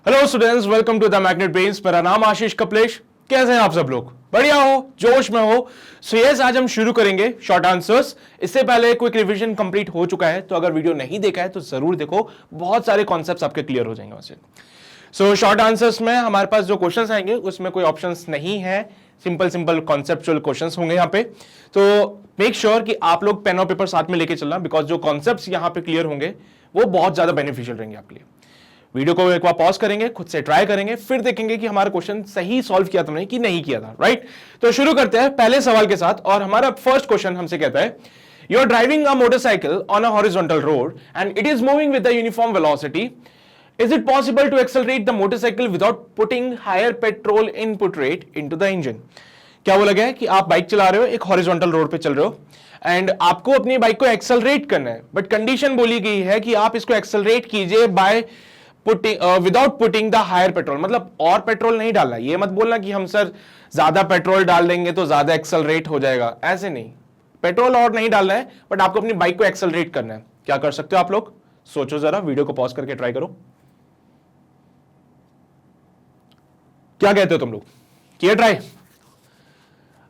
Hello students, welcome to the magnet brains. मेरा नाम आशीष कपलेश। कैसे हैं आप सब लोग? बढ़िया हो, जोश में हो? सो यस, आज हम शुरू करेंगे शॉर्ट आंसर्स। इससे पहले क्विक रिवीजन कंप्लीट हो चुका है, तो अगर वीडियो नहीं देखा है तो जरूर देखो, बहुत सारे कॉन्सेप्ट्स आपके क्लियर हो जाएंगे वैसे। सो शॉर्ट आंसर्स में हमारे पास जो क्वेश्चंस आएंगे उसमें कोई ऑप्शंस नहीं है, सिंपल कॉन्सेप्चुअल क्वेश्चंस होंगे यहाँ पे। तो मेक श्योर कि आप लोग पेन और पेपर साथ में लेके चलना, बिकॉज जो कॉन्सेप्ट्स यहाँ पे क्लियर होंगे वो बहुत ज्यादा बेनिफिशियल रहेंगे आपके लिए। वीडियो को एक बार पॉज करेंगे, खुद से ट्राई करेंगे, फिर देखेंगे कि हमारा क्वेश्चन सही सॉल्व किया तुमने कि नहीं किया था, राइट? तो शुरू करते हैं पहले सवाल के साथ। और हमारा फर्स्ट क्वेश्चन हमसे कहता है, you are driving a motorcycle on a horizontal road and it is moving with the uniform velocity. Is it possible to accelerate the motorcycle without putting higher petrol input rate into the engine? क्या बोला गया है कि आप bike चला रहे हो, एक हॉरिजॉन्टल रोड पे चल रहे हो एंड आपको अपनी बाइक को एक्सेलरेट करना है, बट कंडीशन बोली गई है कि आप इसको एक्सेलरेट कीजिए by without putting the higher petrol. मतलब और पेट्रोल नहीं डालना। ये मत बोलना कि हम सर ज्यादा पेट्रोल डाल देंगे तो ज्यादा एक्सेलरेट हो जाएगा, ऐसे नहीं। पेट्रोल और नहीं डालना है, बट आपको अपनी बाइक को एक्सेलरेट करना है। क्या कर सकते हो आप लोग? सोचो जरा, वीडियो को पॉज करके ट्राई करो। क्या कहते हो तुम लोग? किया ट्राई?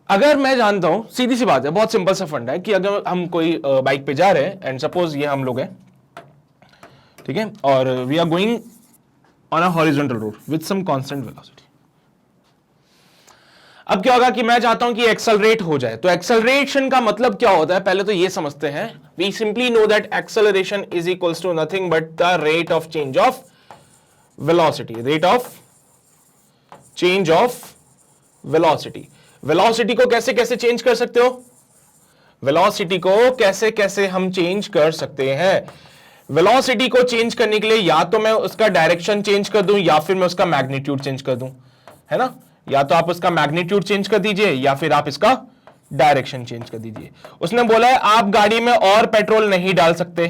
अगर मैं जानता हूं, सीधी सी बात है, बहुत सिंपल सा फंड है कि अगर हम कोई बाइक पे जा रहे हैं एंड सपोज ये हम लोग हैं, ठीक है, और we are going on a horizontal road with some constant velocity. अब क्या होगा कि मैं चाहता हूं कि एक्सेलरेट हो जाए। तो एक्सेलरेशन का मतलब क्या होता है, पहले तो ये समझते हैं। We simply know that acceleration is equals to nothing but the rate of change of velocity. Rate of change of velocity. Velocity को कैसे कैसे चेंज कर सकते हो? वेलोसिटी को कैसे कैसे हम चेंज कर सकते हैं? वेलोसिटी को चेंज करने के लिए या तो मैं उसका डायरेक्शन चेंज कर दूं या फिर मैं उसका मैग्नीट्यूड चेंज कर दूं, है ना? या तो आप उसका मैग्नीट्यूड चेंज कर दीजिए या फिर आप इसका डायरेक्शन चेंज कर दीजिए। उसने बोला है आप गाड़ी में और पेट्रोल नहीं डाल सकते,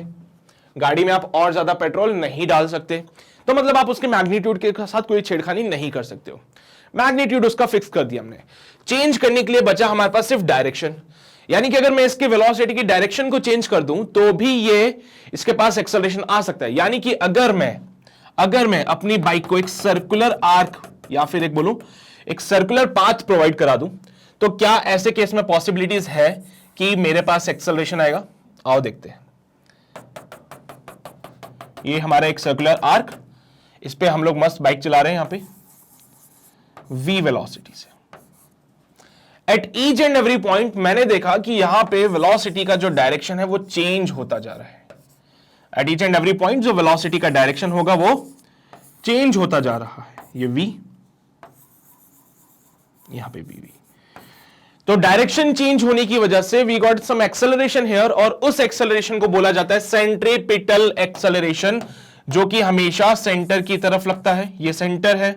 गाड़ी में आप और ज्यादा पेट्रोल नहीं डाल सकते, तो मतलब आप उसके मैग्नीट्यूड के साथ कोई छेड़खानी नहीं कर सकते हो। मैग्नीट्यूड उसका फिक्स कर दिया हमने। चेंज करने के लिए बचा हमारे पास सिर्फ डायरेक्शन, यानी कि अगर मैं इसके वेलोसिटी की डायरेक्शन को चेंज कर दूं तो भी ये इसके पास एक्सेलरेशन आ सकता है। यानी कि अगर मैं अपनी बाइक को एक सर्कुलर आर्क या फिर एक बोलूं एक सर्कुलर पाथ प्रोवाइड करा दूं, तो क्या ऐसे केस में पॉसिबिलिटीज है कि मेरे पास एक्सेलरेशन आएगा? आओ देखते हैं। ये हमारा एक सर्कुलर आर्क, इस पे हम लोग मस्त बाइक चला रहे हैं यहां पे v वेलोसिटी से। At each and every point मैंने देखा कि यहां पे वेलोसिटी का जो डायरेक्शन है वो चेंज होता जा रहा है। At each and every point जो वेलोसिटी का डायरेक्शन होगा वो चेंज होता जा रहा है। ये v, यहां पे v। तो डायरेक्शन चेंज होने की वजह से we got some acceleration here, और उस एक्सेलरेशन को बोला जाता है सेंट्रीपिटल एक्सेलरेशन, जो कि हमेशा सेंटर की तरफ लगता है। ये सेंटर है,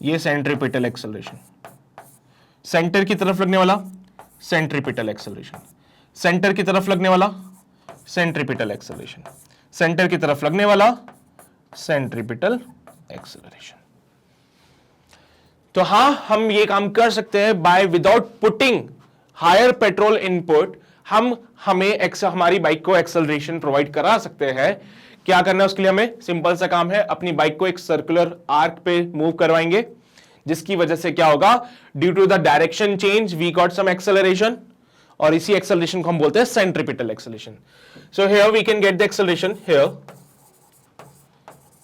ये सेंट्रीपिटल एक्सेलरेशन, सेंटर की तरफ लगने वाला सेंट्रीपिटल एक्सेलरेशन, सेंटर की तरफ लगने वाला सेंट्रीपिटल एक्सेलरेशन, सेंटर की तरफ लगने वाला सेंट्रीपिटल एक्सेलरेशन। तो हां, हम ये काम कर सकते हैं by without putting higher petrol input. हमारी बाइक को एक्सेलरेशन प्रोवाइड करा सकते हैं। क्या करना है उसके लिए? हमें सिंपल सा काम है, अपनी बाइक को एक सर्कुलर आर्क पे मूव करवाएंगे, जिसकी वजह से क्या होगा, due to the direction change we got some acceleration, और इसी एक्सेलरेशन को हम बोलते हैं centripetal acceleration. So here we can get the acceleration, here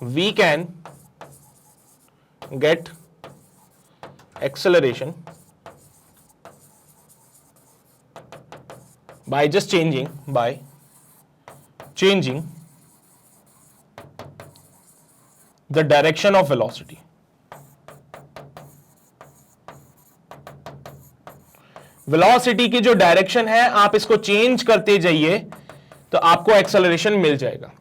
we can get acceleration by just changing the direction of velocity. Velocity की जो direction है आप इसको चेंज करते जाइए तो आपको एक्सेलरेशन मिल जाएगा।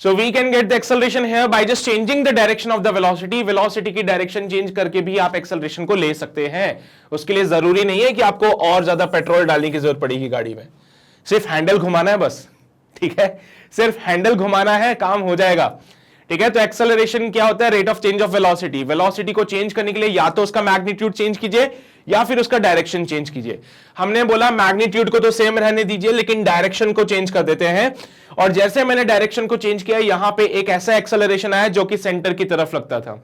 So we can get the acceleration here by just changing the direction of the velocity. Velocity की डायरेक्शन चेंज करके भी आप एक्सेलरेशन को ले सकते हैं। उसके लिए जरूरी नहीं है कि आपको और ज्यादा पेट्रोल डालने की जरूरत पड़ेगी गाड़ी में, सिर्फ हैंडल घुमाना है बस, ठीक है? सिर्फ हैंडल घुमाना है, काम हो जाएगा, ठीक है, तो एक्सेलरेशन क्या होता है? Rate of change of velocity. Velocity को चेंज करने के लिए या तो उसका मैग्नीट्यूड चेंज कीजिए या फिर उसका डायरेक्शन चेंज कीजिए। हमने बोला मैग्नीट्यूड को तो सेम रहने दीजिए लेकिन डायरेक्शन को चेंज कर देते हैं, और जैसे मैंने डायरेक्शन को चेंज किया यहां पे एक ऐसा एक्सेलरेशन आया जो कि सेंटर की तरफ लगता था।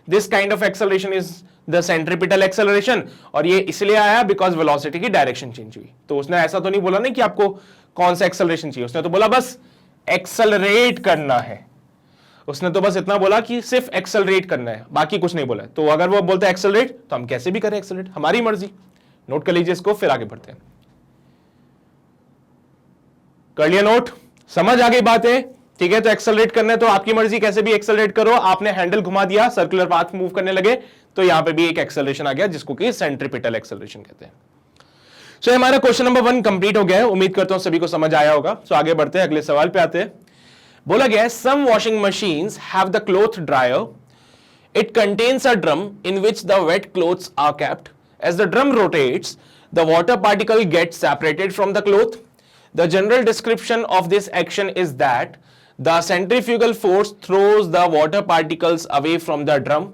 This kind of acceleration is the centripetal acceleration, और ये इसलिए आया बिकॉज वेलोसिटी की डायरेक्शन चेंज हुई। तो उसने ऐसा तो नहीं बोला नहीं कि आपको कौन सा एक्सेलरेशन चाहिए, उसने तो बोला बस एक्सेलरेट करना है। उसने तो बस इतना बोला कि सिर्फ एक्सेलरेट करना है, बाकी कुछ नहीं बोला। तो अगर वो बोलते हैं एक्सेलरेट तो हम कैसे भी करें एक्सेलरेट, हमारी मर्जी। नोट कर लीजिए इसको, फिर आगे बढ़ते हैं। कर लिया नोट? समझ आ गई बात है? ठीक है, तो एक्सेलरेट करना है तो आपकी मर्जी, कैसे भी एक्सेलरेट करो। आपने हैंडल घुमा दिया, सर्कुलर पाथ मूव करने लगे, तो यहां पे भी एक एक्सेलरेशन आ गया जिसको कि सेंट्रीपिटल एक्सेलरेशन कहते हैं। सो हमारा क्वेश्चन नंबर 1 कंप्लीट हो गया है। उम्मीद करता हूं सभी को समझ आया होगा। सो आगे बढ़ते हैं, अगले सवाल पे आते हैं। बोला गया है some washing machines have the cloth dryer, it contains a drum in which the wet clothes are kept, as the drum rotates the water particle gets separated from the cloth, the general description of this action is that the centrifugal force throws the water particles away from the drum,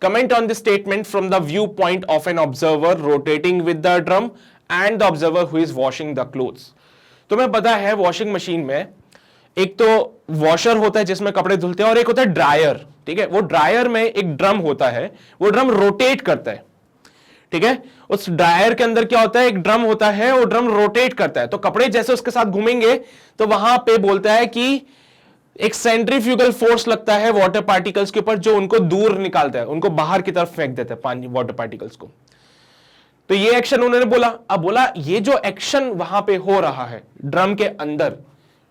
comment on this statement from the viewpoint of an observer rotating with the drum and the observer who is washing the clothes। तुम्हें पता है washing machine में एक तो washer होता है जिसमें कपड़े धुलते हैं और एक होता है ड्रायर। ठीक है, वो ड्रायर में एक ड्रम होता है, वो ड्रम रोटेट करता है। ठीक है, उस ड्रायर के अंदर क्या होता है? एक ड्रम होता है, वो ड्रम रोटेट करता है, तो कपड़े जैसे उसके साथ घूमेंगे तो वहां पे बोलता है कि एक सेंट्रीफ्यूगल फोर्स लगता है वाटर पार्टिकल्स के ऊपर जो उनको दूर निकालता है, उनको बाहर की तरफ फेंक देता है पानी वाटर पार्टिकल्स को। तो ये एक्शन उन्होंने बोला। अब बोला ये जो एक्शन वहां पे हो रहा है ड्रम के अंदर,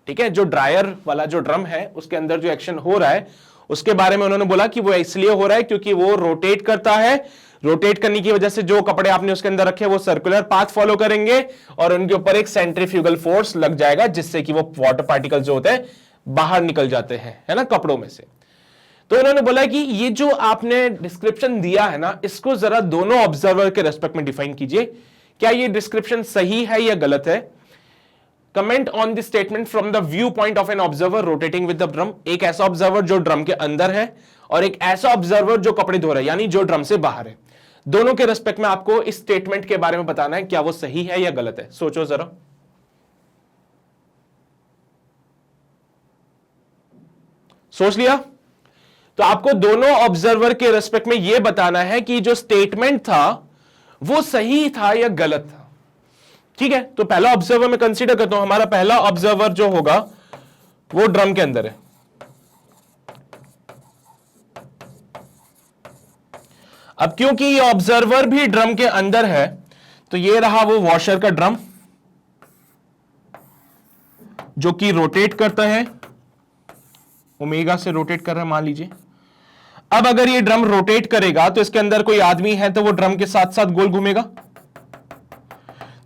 ठीक है, जो ड्रायर वाला जो ड्रम है उसके अंदर जो एक्शन हो रहा है उसके बारे में उन्होंने बोला कि वो इसलिए हो रहा है क्योंकि वो रोटेट करता है। रोटेट करने की वजह से जो कपड़े आपने उसके अंदर रखे वो सर्कुलर पाथ फॉलो करेंगे और उनके ऊपर एक सेंट्रीफ्यूगल फोर्स लग जाएगा जिससे कि वो वाटर पार्टिकल जो होते हैं बाहर निकल जाते हैं, है ना, कपड़ों में से। तो उन्होंने बोला कि ये जो आपने डिस्क्रिप्शन दिया है ना, इसको जरा दोनों ऑब्जर्वर के रेस्पेक्ट में डिफाइन कीजिए। क्या ये डिस्क्रिप्शन सही है या गलत है? Comment on this statement from the view point of an observer rotating with the drum. एक ऐसा ऑब्जर्वर जो ड्रम के अंदर है और एक ऐसा ऑब्जर्वर जो कपड़े धो रहा है, यानी जो ड्रम से बाहर है। दोनों के रेस्पेक्ट में आपको इस स्टेटमेंट के बारे में बताना है, क्या वो सही है या गलत है। सोचो जरा। सोच लिया? तो आपको दोनों ऑब्जर्वर के रेस्पेक्ट में यह बताना है कि जो स्टेटमेंट था वो सही था या गलत था। ठीक है, तो पहला ऑब्जर्वर मैं कंसीडर करता हूं, हमारा पहला ऑब्जर्वर जो होगा वो ड्रम के अंदर है। अब क्योंकि ये ऑब्जर्वर भी ड्रम के अंदर है तो ये रहा वो वॉशर का ड्रम जो कि रोटेट करता है, ओमेगा से रोटेट कर रहा है मान लीजिए। अब अगर ये ड्रम रोटेट करेगा तो इसके अंदर कोई आदमी है तो वो ड्रम के साथ साथ गोल घूमेगा।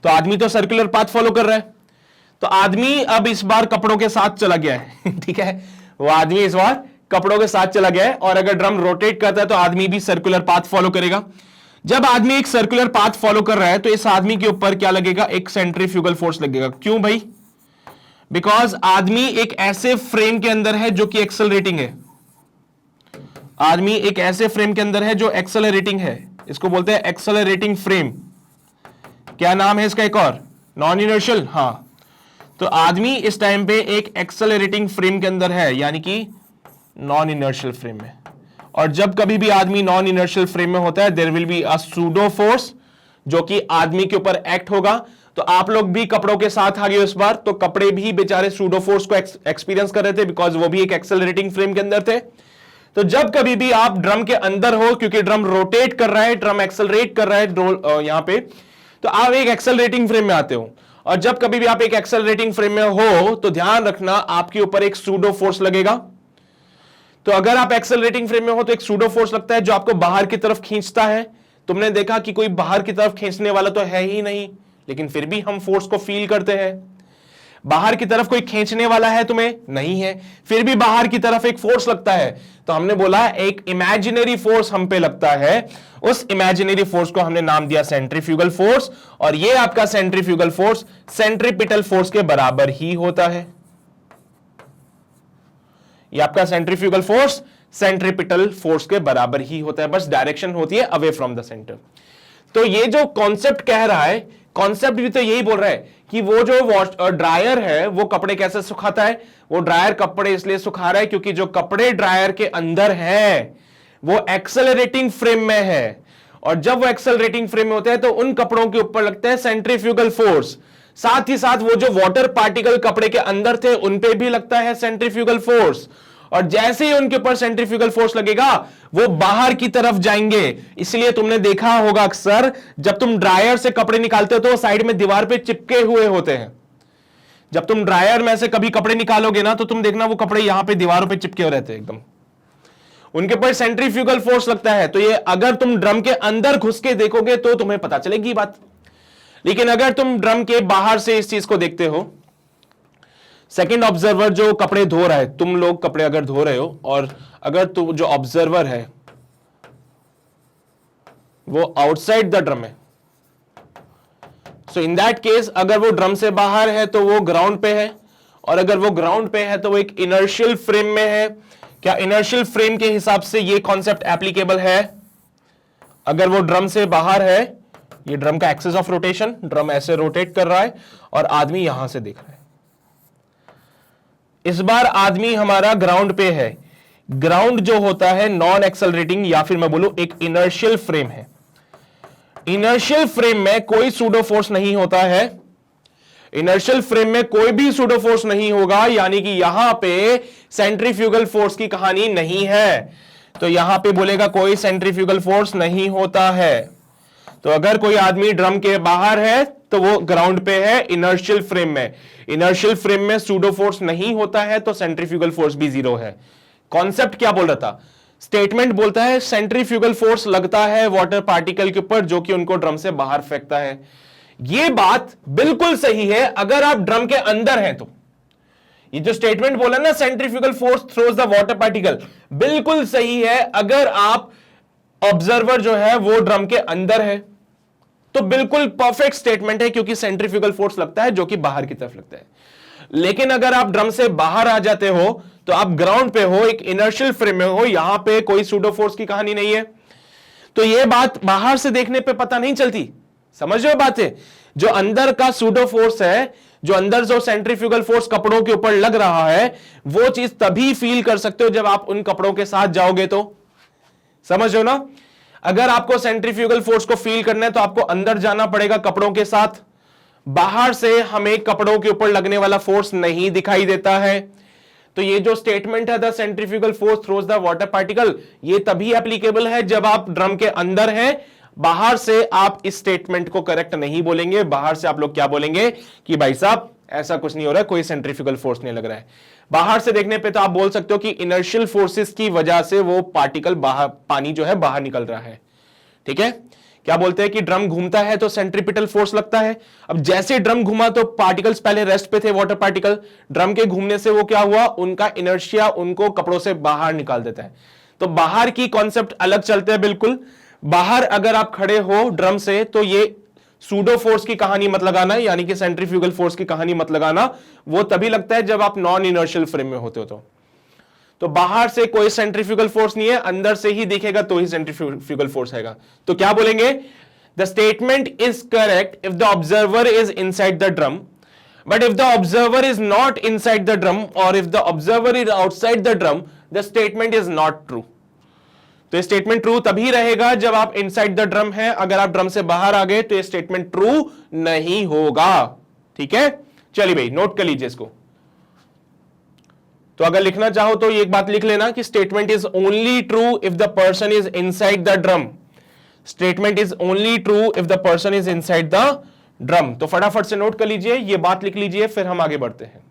तो आदमी तो सर्कुलर पाथ फॉलो कर रहा है, तो आदमी अब इस बार कपड़ों के साथ चला गया है। ठीक है, वो आदमी इस बार कपड़ों के साथ चला गया है और अगर ड्रम रोटेट करता है तो आदमी भी सर्कुलर पाथ फॉलो करेगा। जब आदमी एक सर्कुलर पाथ फॉलो कर रहा है तो इस आदमी के ऊपर क्या लगेगा? एक सेंट्रीफ्यूगल फोर्स लगेगा। क्यों भाई? बिकॉज आदमी एक ऐसे फ्रेम के अंदर है जो कि एक्सेलरेटिंग है। आदमी एक ऐसे फ्रेम के अंदर है जो एक्सेलरेटिंग है, इसको बोलते हैं एक्सेलरेटिंग फ्रेम। क्या नाम है इसका एक और? Non inertial. हां, तो आदमी इस टाइम पे एक एक्सेलरेटिंग फ्रेम के अंदर है, यानी कि नॉन इनर्शियल फ्रेम में। और जब कभी भी आदमी नॉन इनर्शियल फ्रेम में होता है there will be a pseudo force जो कि आदमी के ऊपर एक्ट होगा। तो आप लोग भी कपड़ों के साथ आ गए इस बार, तो कपड़े भी बेचारे सूडो फोर्स को एक्सपीरियंस कर रहे थे बिकॉज वो भी एक एक्सेलरेटिंग फ्रेम के अंदर थे। तो जब कभी भी आप ड्रम के अंदर हो, क्योंकि ड्रम रोटेट कर रहा है, ड्रम एक्सेलरेट कर रहा है यहां पे, तो आप एक एक्सेलरेटिंग फ्रेम में आते हो। और जब कभी भी आप एक एक्सेलरेटिंग फ्रेम में हो तो ध्यान रखना आपके ऊपर एक सूडो फोर्स लगेगा। तो अगर आप एक्सेलरेटिंग फ्रेम में हो तो एक सूडो फोर्स लगता है जो आपको बाहर की तरफ खींचता है। तुमने देखा कि कोई बाहर की तरफ खींचने वाला तो है ही नहीं, लेकिन फिर भी हम फोर्स को फील करते हैं। बाहर की तरफ कोई खींचने वाला है तुम्हें? नहीं है, फिर भी बाहर की तरफ एक फोर्स लगता है। तो हमने बोला एक इमेजिनरी फोर्स हम पे लगता है, उस इमेजिनरी फोर्स को हमने नाम दिया सेंट्रीफ्यूगल फोर्स। और ये आपका सेंट्रीफ्यूगल फोर्स सेंट्रीपिटल फोर्स के बराबर ही होता है। ये आपका सेंट्रीफ्यूगल फोर्स सेंट्रीपिटल फोर्स के बराबर ही होता है, बस डायरेक्शन होती है अवे फ्रॉम द सेंटर। तो ये जो कॉन्सेप्ट कह रहा है, कॉन्सेप्ट भी तो यही बोल रहा है कि वो जो ड्रायर है वो कपड़े कैसे सुखाता है। वो ड्रायर कपड़े इसलिए सुखा रहा है क्योंकि जो कपड़े ड्रायर के अंदर हैं वो एक्सेलरेटिंग फ्रेम में है, और जब वो एक्सेलरेटिंग फ्रेम में होते हैं तो उन कपड़ों के ऊपर लगता है सेंट्रीफ्यूगल फोर्स। साथ ही साथ वो जो वाटर पार्टिकल कपड़े के अंदर थे उन पे भी लगता है सेंट्रीफ्यूगल फोर्स, और जैसे ही उनके ऊपर सेंट्रीफ्यूगल फोर्स लगेगा वो बाहर की तरफ जाएंगे। इसलिए तुमने देखा होगा अक्सर जब तुम ड्रायर से कपड़े निकालते हो तो साइड में दीवार पे चिपके हुए होते हैं। जब तुम ड्रायर में से कभी कपड़े निकालोगे ना तो तुम देखना वो कपड़े यहां पे दीवारों पे चिपके हुए रहते हैं एकदम, उनके ऊपर सेंट्रीफ्यूगल फोर्स लगता है। तो ये अगर तुम ड्रम के अंदर घुस के देखोगे तो तुम्हें पता चलेगी बात, लेकिन अगर तुम ड्रम के बाहर से इस चीज को देखते हो, सेकंड ऑब्जर्वर जो कपड़े धो रहा है, तुम लोग कपड़े अगर धो रहे हो और अगर तुम जो ऑब्जर्वर है वो आउटसाइड द ड्रम है, सो इन दैट केस अगर वो ड्रम से बाहर है तो वो ग्राउंड पे है, और अगर वो ग्राउंड पे है तो वो एक इनर्शियल फ्रेम में है। क्या इनर्शियल फ्रेम के हिसाब से ये कॉन्सेप्ट एप्लीकेबल है? अगर वो ड्रम से बाहर है, ये ड्रम का एक्सिस ऑफ रोटेशन, ड्रम ऐसे रोटेट कर रहा है और आदमी यहां से देख रहा है। इस बार आदमी हमारा ग्राउंड पे है। ग्राउंड जो होता है नॉन एक्सेलरेटिंग या फिर मैं बोलूं एक इनर्शियल फ्रेम है। इनर्शियल फ्रेम में कोई सूडो फोर्स नहीं होता है, इनर्शियल फ्रेम में कोई भी सूडो फोर्स नहीं होगा, यानी कि यहां पे सेंट्रीफ्यूगल फोर्स की कहानी नहीं है। तो यहां पे बोलेगा कोई सेंट्रीफ्यूगल फोर्स नहीं होता है। तो अगर कोई आदमी ड्रम के बाहर है तो वो ग्राउंड पे है इनर्शियल फ्रेम में। इनर्शियल फ्रेम में सूडो फोर्स नहीं होता है तो सेंट्रीफ्यूगल फोर्स भी जीरो है। कॉन्सेप्ट क्या बोल रहा था? स्टेटमेंट बोलता है सेंट्रीफ्यूगल फोर्स लगता है वाटर पार्टिकल के ऊपर जो कि उनको ड्रम से बाहर फेंकता है। यह बात बिल्कुल सही है अगर आप ड्रम के अंदर हैं तो। ये जो स्टेटमेंट बोला ना centrifugal force throws the water particle, बिल्कुल सही है अगर आप ऑब्जर्वर जो है वो ड्रम के अंदर है तो बिल्कुल परफेक्ट स्टेटमेंट है, क्योंकि सेंट्रीफ्यूगल फोर्स लगता है जो कि बाहर की तरफ लगता है। लेकिन अगर आप ड्रम से बाहर आ जाते हो तो आप ग्राउंड पे हो, एक इनर्शियल फ्रेम में हो, यहां पे कोई सूडो फोर्स की कहानी नहीं है। तो यह बात बाहर से देखने पे पता नहीं चलती, समझ रहे हो बातें? जो अंदर का सूडो फोर्स है, जो अंदर जो सेंट्रीफ्यूगल फोर्स कपड़ों के ऊपर लग रहा है, वो चीज तभी फील कर सकते हो जब आप उन कपड़ों के साथ जाओगे। तो समझ रहे हो ना? अगर आपको सेंट्रीफ्यूगल फोर्स को फील करना है तो आपको अंदर जाना पड़ेगा कपड़ों के साथ। बाहर से हमें कपड़ों के ऊपर लगने वाला फोर्स नहीं दिखाई देता है। तो ये जो स्टेटमेंट है the centrifugal force throws the water particle, ये तभी एप्लीकेबल है जब आप ड्रम के अंदर हैं। बाहर से आप इस स्टेटमेंट को करेक्ट नहीं बोलेंगे। बाहर से आप लोग क्या बोलेंगे कि भाई साहब ऐसा कुछ नहीं हो रहा है, कोई सेंट्रीफ्यूगल फोर्स नहीं लग रहा है। बाहर से देखने पे तो आप बोल सकते हो कि इनर्शियल फोर्सेस की वजह से वो पार्टिकल बाहर, पानी जो है बाहर निकल रहा है। ठीक है? क्या बोलते हैं कि ड्रम घूमता है तो सेंट्रीपिटल फोर्स लगता है। अब जैसे ड्रम घूमा तो पार्टिकल्स पहले रेस्ट पे थे, वाटर पार्टिकल, ड्रम के घूमने से वो क्या हुआ, उनका इनर्शिया उनको कपड़ों से बाहर निकाल देता है। तो बाहर की कॉन्सेप्ट अलग चलते हैं बिल्कुल। बाहर अगर आप खड़े हो ड्रम से तो ये सूडो फोर्स की कहानी मत लगाना, यानी कि सेंट्रीफ्यूगल फोर्स की कहानी मत लगाना। वो तभी लगता है जब आप नॉन इनर्शियल फ्रेम में होते हो। तो बाहर से कोई सेंट्रीफ्यूगल फोर्स नहीं है, अंदर से ही दिखेगा तो ही सेंट्रीफ्यूगल फोर्स आएगा। तो क्या बोलेंगे? The statement is correct if the observer is inside the drum, but if the observer is not inside the drum और if the observer is outside the drum, the statement is not true. तो ये statement true तभी रहेगा जब आप inside the drum है। अगर आप ड्रम से बाहर आ गए तो ये स्टेटमेंट ट्रू नहीं होगा। ठीक है? चलिए भाई नोट कर लीजिए इसको। तो अगर लिखना चाहो तो ये एक बात लिख लेना कि statement is only true if the person is inside the drum. Statement is only true if the person is inside the drum. तो फटाफट से नोट कर लीजिए, ये बात लिख लीजिए, फिर हम आगे बढ़ते हैं।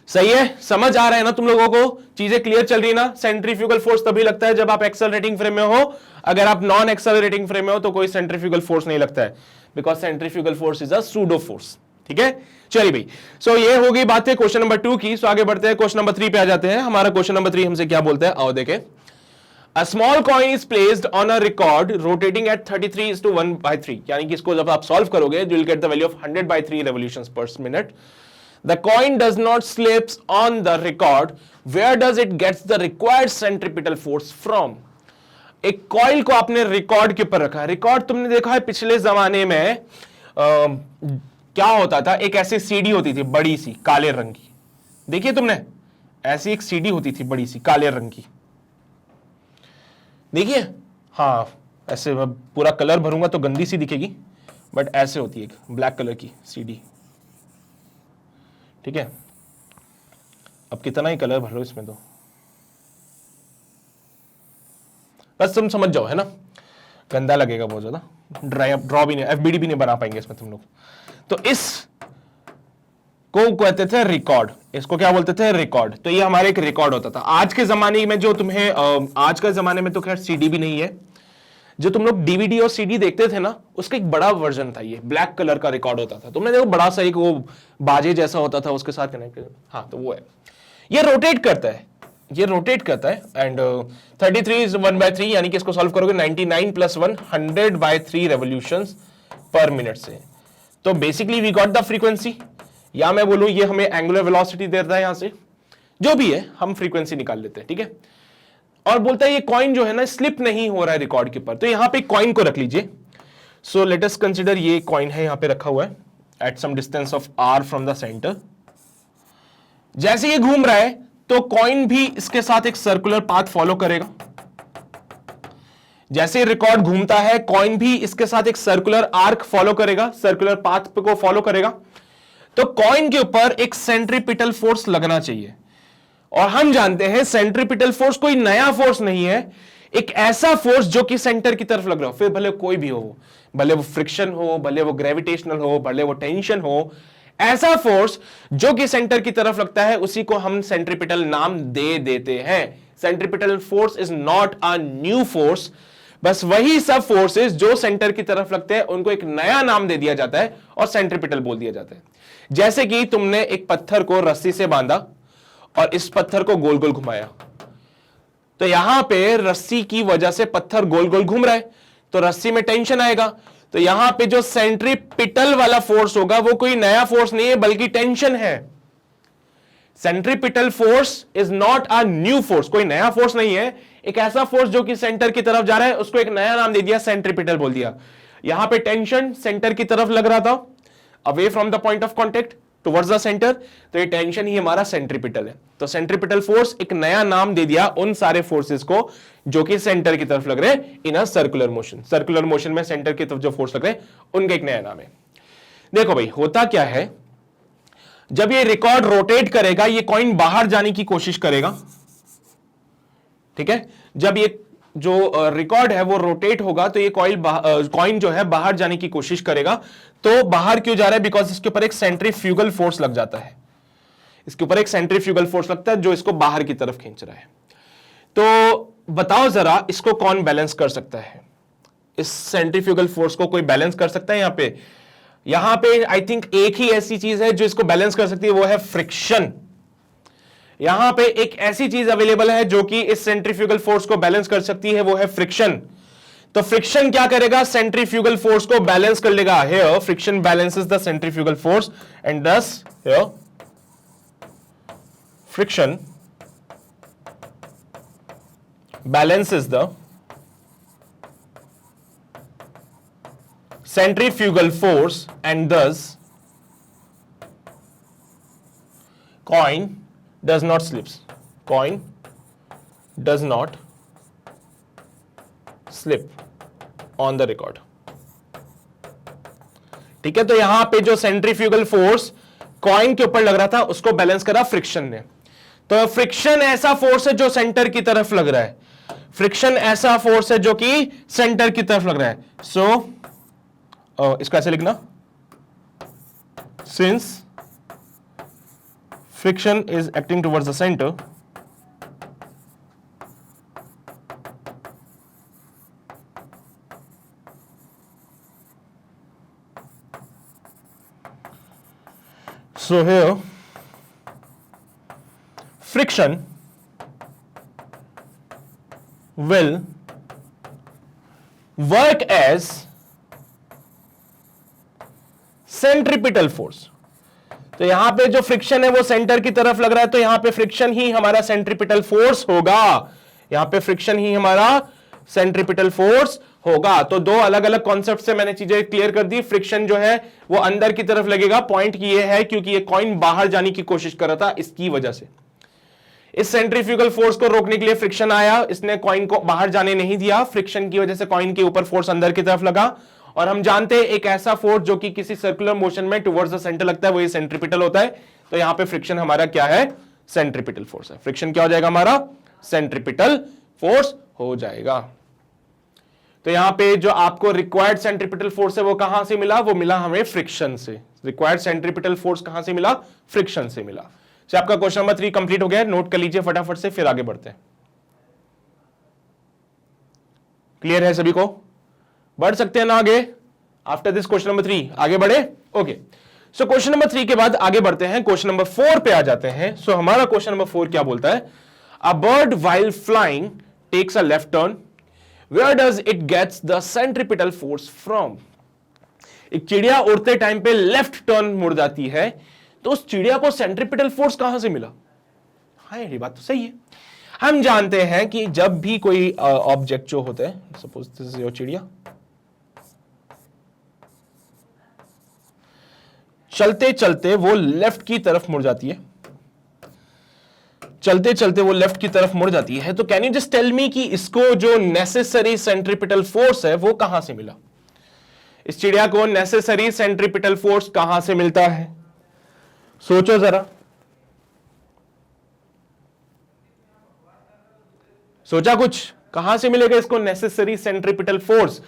सही है? समझ आ रहा है ना तुम लोगों को? चीजें क्लियर चल रही ना? सेंट्रीफ्यूगल फोर्स तभी लगता है जब आप एक्सेलरेटिंग फ्रेम में हो। अगर आप नॉन एक्सेलरेटिंग फ्रेम में हो तो कोई सेंट्रीफ्यूगल फोर्स नहीं लगता है, because centrifugal force is a pseudo force. ठीक है? चलिए भाई, सो ये हो गई बात है क्वेश्चन नंबर 2 की। सो आगे बढ़ते हैं, क्वेश्चन नंबर 3 पे आ जाते हैं। हमारा क्वेश्चन नंबर 3 हमसे क्या बोलता है, आओ देखें। A small coin is placed on a record rotating at 33:1/3, यानी कि इसको जब आप सॉल्व करोगे you will get the value of 100/3 revolutions per minute. The coin does not slips on the record. Where does it gets the required centripetal force from? एक coil को आपने record के ऊपर रखा है. रिकॉर्ड तुमने देखा है पिछले जमाने में क्या होता था, एक ऐसी सीडी होती थी बड़ी सी काले रंग की, देखिए तुमने ऐसी एक सीडी होती थी बड़ी सी काले रंग की, देखिए. हाँ, ऐसे पूरा कलर भरूंगा तो गंदी सी दिखेगी, बट ऐसे होती है एक ब्लैक कलर की सीडी. ठीक है, अब कितना ही कलर भर लो इसमें, तो बस तुम समझ जाओ, है ना. गंदा लगेगा बहुत ज्यादा, ड्रॉ भी नहीं, एफबीडी भी नहीं बना पाएंगे इसमें तुम लोग. तो इस को कहते थे रिकॉर्ड, इसको क्या बोलते थे, रिकॉर्ड. तो ये हमारे एक रिकॉर्ड होता था. आज के जमाने में जो तुम्हें आज के जमाने में तो खैर सीडी भी नहीं है, जो तुम लोग डीवीडी और सीडी देखते थे ना, उसका एक बड़ा वर्जन था. ये ब्लैक कलर का रिकॉर्ड होता था. तुमने देखो बड़ा सा एक वो बाजे जैसा होता था, उसके साथ कनेक्टेड. हाँ, तो वो है. ये रोटेट करता है, ये रोटेट करता है. एंड 33:1/3, यानी कि इसको सॉल्व करोगे 99 + 1 100/3 रेवोल्यूशंस पर मिनट से. तो basically we got the frequency, या मैं बोलूं ये हमें एंगुलर वेलोसिटी देता है. यहां से जो भी है हम फ्रीक्वेंसी निकाल लेते हैं. ठीक है, और बोलता है ये कॉइन जो है ना स्लिप नहीं हो रहा है रिकॉर्ड के ऊपर. तो यहां पे कॉइन को रख लीजिए. सो लेट अस कंसीडर ये कॉइन है, यहां पे रखा हुआ है at some distance of r from the centre. जैसे ये घूम रहा है तो कॉइन भी इसके साथ एक सर्कुलर पाथ फॉलो करेगा. जैसे रिकॉर्ड घूमता है, कॉइन भी इसके साथ एक सर्कुलर आर्क फॉलो करेगा, सर्कुलर पाथ को फॉलो करेगा. तो कॉइन के ऊपर एक सेंट्रीपिटल फोर्स लगना चाहिए. और हम जानते हैं सेंट्रीपिटल फोर्स कोई नया फोर्स नहीं है, एक ऐसा फोर्स जो कि सेंटर की तरफ लग रहा हो, फिर भले कोई भी हो, भले वो फ्रिक्शन हो, भले वो ग्रेविटेशनल हो, भले वो टेंशन हो, ऐसा फोर्स जो कि सेंटर की तरफ लगता है उसी को हम सेंट्रीपिटल नाम दे देते हैं. Centripetal force is not a new force. बस वही सब फोर्सेस जो सेंटर की तरफ लगते हैं उनको एक नया नाम दे दिया जाता है और सेंट्रीपिटल बोल दिया जाता है. जैसे कि तुमने एक पत्थर को रस्सी से बांधा और इस पत्थर को गोल गोल घुमाया, तो यहां पे रस्सी की वजह से पत्थर गोल गोल घूम रहा है, तो रस्सी में टेंशन आएगा. तो यहां पे जो सेंट्रीपिटल वाला फोर्स होगा वो कोई नया फोर्स नहीं है बल्कि टेंशन है. Centripetal force is not a new force, कोई नया फोर्स नहीं है, एक ऐसा फोर्स जो कि सेंटर की तरफ जा रहा है उसको एक नया नाम दे दिया, सेंट्रीपिटल बोल दिया. यहां पे टेंशन सेंटर की तरफ लग रहा था, away from the point of contact towards the centre, तो ये टेंशन ही हमारा सेंट्रीपिटल है. तो सेंट्रीपिटल फोर्स एक नया नाम दे दिया उन सारे फोर्सेस को जो कि सेंटर की तरफ लग रहे हैं in a circular motion. Circular motion में सेंटर की तरफ जो फोर्स लग रहे हैं उनका एक नया नाम है. देखो भाई होता क्या है, जब ये रिकॉर्ड रोटेट करेगा ये कॉइन बाहर जाने की कोशिश करेगा. ठीक है, जब ये जो रिकॉर्ड है वो रोटेट होगा तो ये कॉइन जो है बाहर जाने की कोशिश करेगा. तो बाहर क्यों जा रहा है, बिकॉज इसके ऊपर एक सेंट्रीफ्यूगल फोर्स लग जाता है. इसके ऊपर एक सेंट्रीफ्यूगल फोर्स लगता है जो इसको बाहर की तरफ खींच रहा है. तो बताओ जरा इसको कौन बैलेंस कर सकता है, इस सेंट्रीफ्यूगल फोर्स को कोई बैलेंस कर सकता है? यहां पे आई थिंक एक ही ऐसी चीज है जो इसको बैलेंस कर सकती है, वो है फ्रिक्शन. यहां पे एक ऐसी चीज अवेलेबल है जो कि इस सेंट्रीफ्यूगल फोर्स को बैलेंस कर सकती है, वो है फ्रिक्शन. तो फ्रिक्शन क्या करेगा, सेंट्रीफ्यूगल फोर्स को बैलेंस कर लेगा. Here friction balances the centrifugal force and this here friction balances the centrifugal force and thus coin does not slips. Coin does not slip on the record. ठीक है, तो यहां पे जो सेंट्रीफ्यूगल फोर्स कॉइन के ऊपर लग रहा था उसको बैलेंस करा फ्रिक्शन ने. तो फ्रिक्शन ऐसा फोर्स है जो सेंटर की तरफ लग रहा है, फ्रिक्शन ऐसा फोर्स है जो कि सेंटर की तरफ लग रहा है. सो इसको ऐसे लिखना, since friction is acting towards the centre, so here friction will work as centripetal force. तो यहां पे जो फ्रिक्शन है वो सेंटर की तरफ लग रहा है, तो यहां पे फ्रिक्शन ही हमारा सेंट्रीपिटल फोर्स होगा। यहां पे फ्रिक्शन ही हमारा सेंट्रीपिटल फोर्स होगा। तो दो अलग अलग कॉन्सेप्ट से मैंने चीजें क्लियर कर दी। फ्रिक्शन जो है वो अंदर की तरफ लगेगा, पॉइंट ये है क्योंकि ये कॉइन बाहर जाने की कोशिश कर रहा था, इसकी वजह से इस सेंट्रीफ्यूगल फोर्स को रोकने के लिए फ्रिक्शन आया, इसने कॉइन को बाहर जाने नहीं दिया। फ्रिक्शन की वजह से कॉइन के ऊपर फोर्स अंदर की तरफ लगा। और हम जानते हैं एक ऐसा फोर्स जो कि किसी सर्कुलर मोशन में टुवर्ड्स द सेंटर लगता है वो ये सेंट्रीपिटल होता है। तो यहां पे फ्रिक्शन हमारा क्या है? सेंट्रीपिटल फोर्स है। फ्रिक्शन क्या हो जाएगा हमारा? सेंट्रीपिटल फोर्स हो जाएगा। तो यहां पे जो आपको रिक्वायर्ड सेंट्रीपिटल फोर्स है वो कहां से मिला? वो मिला हमें फ्रिक्शन से। रिक्वायर्ड सेंट्रीपिटल फोर्स कहां से मिला? फ्रिक्शन से मिला। तो आपका क्वेश्चन नंबर 3 कंप्लीट हो गया है। नोट कर लीजिए फटाफट से, फिर आगे बढ़ते हैं। क्लियर है सभी को? बढ़ सकते हैं ना आगे? आफ्टर दिस क्वेश्चन नंबर 3 आगे बढ़े? ओके, सो क्वेश्चन नंबर 3 के बाद आगे बढ़ते हैं, क्वेश्चन नंबर 4 पे आ जाते हैं। सो हमारा क्वेश्चन नंबर 4 क्या बोलता है? A bird while flying takes a left turn, where does it gets the centripetal force from? एक चिड़िया उड़ते टाइम पे लेफ्ट टर्न मुड़ जाती है, तो उस चिड़िया को सेंट्रीपिटल फोर्स कहां से मिला? हाँ, ये बात तो सही है। हम जानते हैं कि जब भी कोई ऑब्जेक्ट जो होता है, सपोज दिस इज योर चिड़िया, चलते चलते वो लेफ्ट की तरफ मुड़ जाती है, चलते चलते वो लेफ्ट की तरफ मुड़ जाती है। तो can you just tell me कि इसको जो नेसेसरी सेंट्रीपिटल फोर्स है वो कहां से मिला? इस चिड़िया को नेसेसरी सेंट्रीपिटल फोर्स कहां से मिलता है? सोचो जरा, सोचा कुछ? कहां से मिलेगा इसको नेसेसरी सेंट्रीपिटल फोर्स?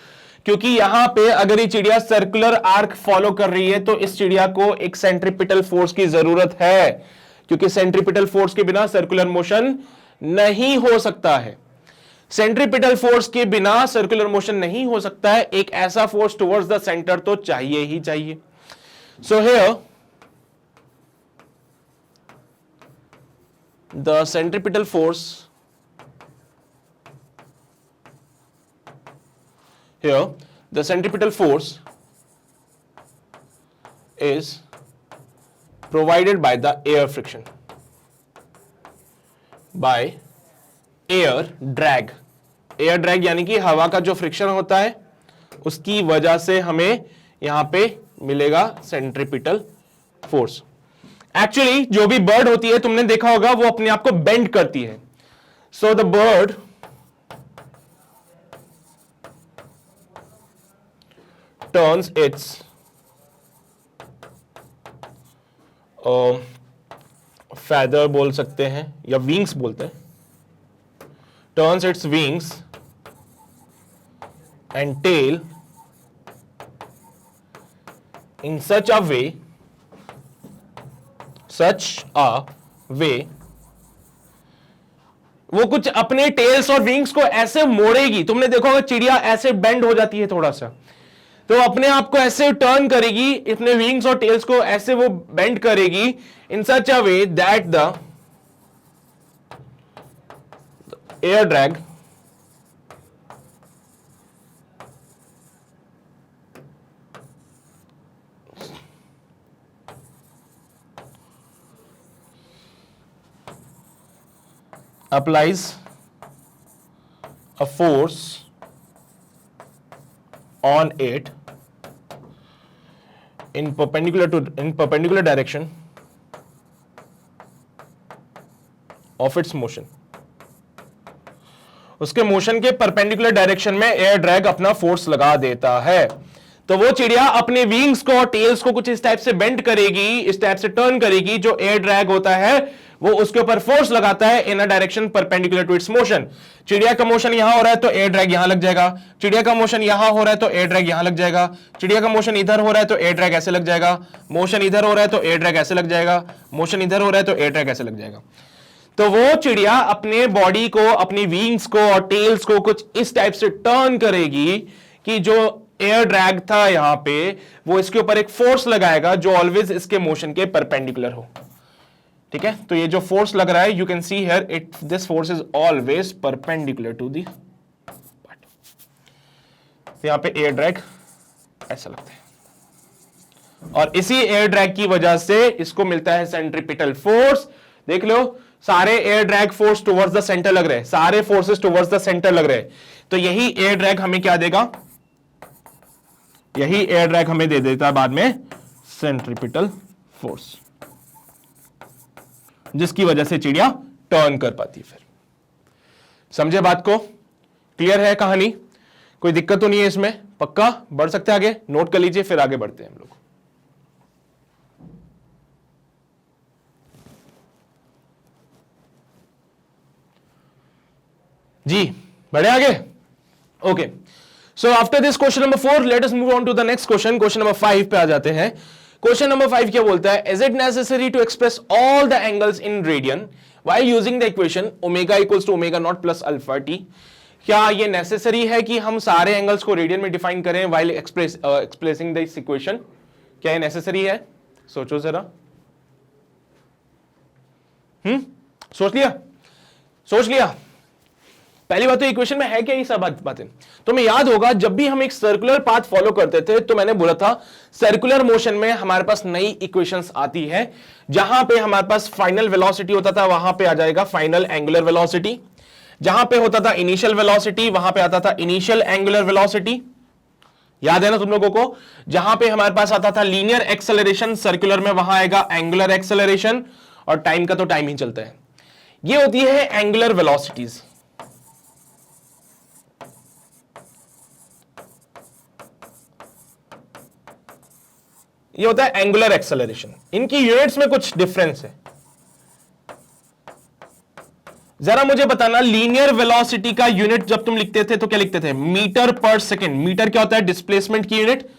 क्योंकि यहां पे अगर ये चिड़िया सर्कुलर आर्क फॉलो कर रही है तो इस चिड़िया को एक सेंट्रीपिटल फोर्स की जरूरत है, क्योंकि सेंट्रीपिटल फोर्स के बिना सर्कुलर मोशन नहीं हो सकता है। सेंट्रीपिटल फोर्स के बिना सर्कुलर मोशन नहीं हो सकता है। एक ऐसा फोर्स टुवर्ड्स द सेंटर तो चाहिए ही चाहिए। So here the centripetal force, here the centripetal force is provided by the air friction, by air drag। Air drag यानी कि हवा का जो फ्रिक्शन होता है उसकी वजह से हमें यहां पे मिलेगा सेंट्रीपिटल फोर्स। एक्चुअली जो भी बर्ड होती है तुमने देखा होगा वो अपने आप को बेंड करती है। So the bird turns its feather बोल सकते हैं या wings बोलते हैं, turns its wings and tail in such a way वो कुछ अपने टेल्स और विंग्स को ऐसे मोड़ेगी। तुमने देखा होगा चिड़िया ऐसे बेंड हो जाती है थोड़ा सा, तो अपने आप को ऐसे टर्न करेगी, अपने विंग्स और टेल्स को ऐसे वो बेंड करेगी in such a way that the air drag applies a force on it in perpendicular direction of its motion। उसके मोशन के परपेंडिकुलर डायरेक्शन में एयर ड्रैग अपना फोर्स लगा देता है। तो वो चिड़िया अपने विंग्स को और टेल्स को कुछ इस टाइप से बेंड करेगी, इस टाइप से टर्न करेगी, जो एयर ड्रैग होता है वो उसके ऊपर फोर्स लगाता है in a direction perpendicular to its motion. चिड़िया का मोशन यहां हो रहा है तो एयर ड्रैग यहां लग जाएगा, चिड़िया का मोशन यहां हो रहा है तो एयर ड्रैग यहां लग जाएगा, चिड़िया का मोशन इधर हो रहा है तो एयर ड्रैग ऐसे लग जाएगा, मोशन इधर हो रहा है तो एयर ड्रैग ऐसे लग जाएगा, मोशन इधर हो रहा है तो एयर ड्रैग ऐसे लग जाएगा। तो वो चिड़िया अपने बॉडी को, अपनी विंग्स को और टेल्स को कुछ इस टाइप से टर्न करेगी कि जो एयर ड्रैग था यहां पे वो इसके ऊपर एक फोर्स लगाएगा जो ऑलवेज इसके मोशन के परपेंडिकुलर हो। ठीक है, तो ये जो फोर्स लग रहा है, you can see here it, this force is always perpendicular to the path. यहां पे एयर ड्रैग ऐसा लगता है, और इसी एयर ड्रैग की वजह से इसको मिलता है सेंट्रीपिटल फोर्स। देख लो, सारे air drag force towards the centre लग रहे हैं, सारे फोर्सेस टुवर्ड्स द सेंटर लग रहे हैं, तो यही एयर ड्रैग हमें क्या देगा, यही एयर ड्रैग हमें दे देता है बाद में सेंट्रीपिटल फोर्स, जिसकी वजह से चिड़िया टर्न कर पाती है। फिर समझे बात को? क्लियर है कहानी? कोई दिक्कत तो नहीं है इसमें? पक्का बढ़ सकते हैं आगे? नोट कर लीजिए, फिर आगे बढ़ते हैं हम लोग। जी बढ़े आगे? Okay, so after this question number 4 let us move on to the next question. Question number 5 पे आ जाते हैं। क्वेश्चन नंबर 5 क्या बोलता है? Is it necessary to express all the angles in radian while using the equation omega equals to omega not plus alpha t? क्या ये necessary है कि हम सारे एंगल्स को रेडियन में डिफाइन करें व्हाइल एक्सप्रेसिंग दिस इक्वेशन? क्या ये नेसेसरी है? सोचो जरा। सोच लिया? सोच लिया? पहली बात तो इक्वेशन में है क्या ये सब बातें? तो मैं याद होगा जब भी हम एक सर्कुलर पाथ फॉलो करते थे तो मैंने बोला था सर्कुलर मोशन में हमारे पास नई इक्वेशंस आती है, जहां पे हमारे पास फाइनल वेलोसिटी होता था वहां पे आ जाएगा फाइनल एंगुलर वेलोसिटी, जहां पे होता था इनिशियल वेलोसिटी वहां पे आता था इनिशियल एंगुलर वेलोसिटी। याद है ना तुम लोगों को? जहां पे हमारे पास आता था लीनियर एक्सेलरेशन सर्कुलर में, वहां आएगा एंगुलर एक्सेलरेशन, और टाइम का तो टाइम ही चलता है। ये होती है एंगुलर वेलोसिटीज। ये होता है एंगुलर एक्सेलरेशन। इनकी यूनिट्स में कुछ डिफरेंस है। जरा मुझे बताना, लीनियर वेलोसिटी का यूनिट जब तुम लिखते थे तो क्या लिखते थे? मीटर पर सेकेंड। मीटर क्या होता है? डिस्प्लेसमेंट की यूनिट,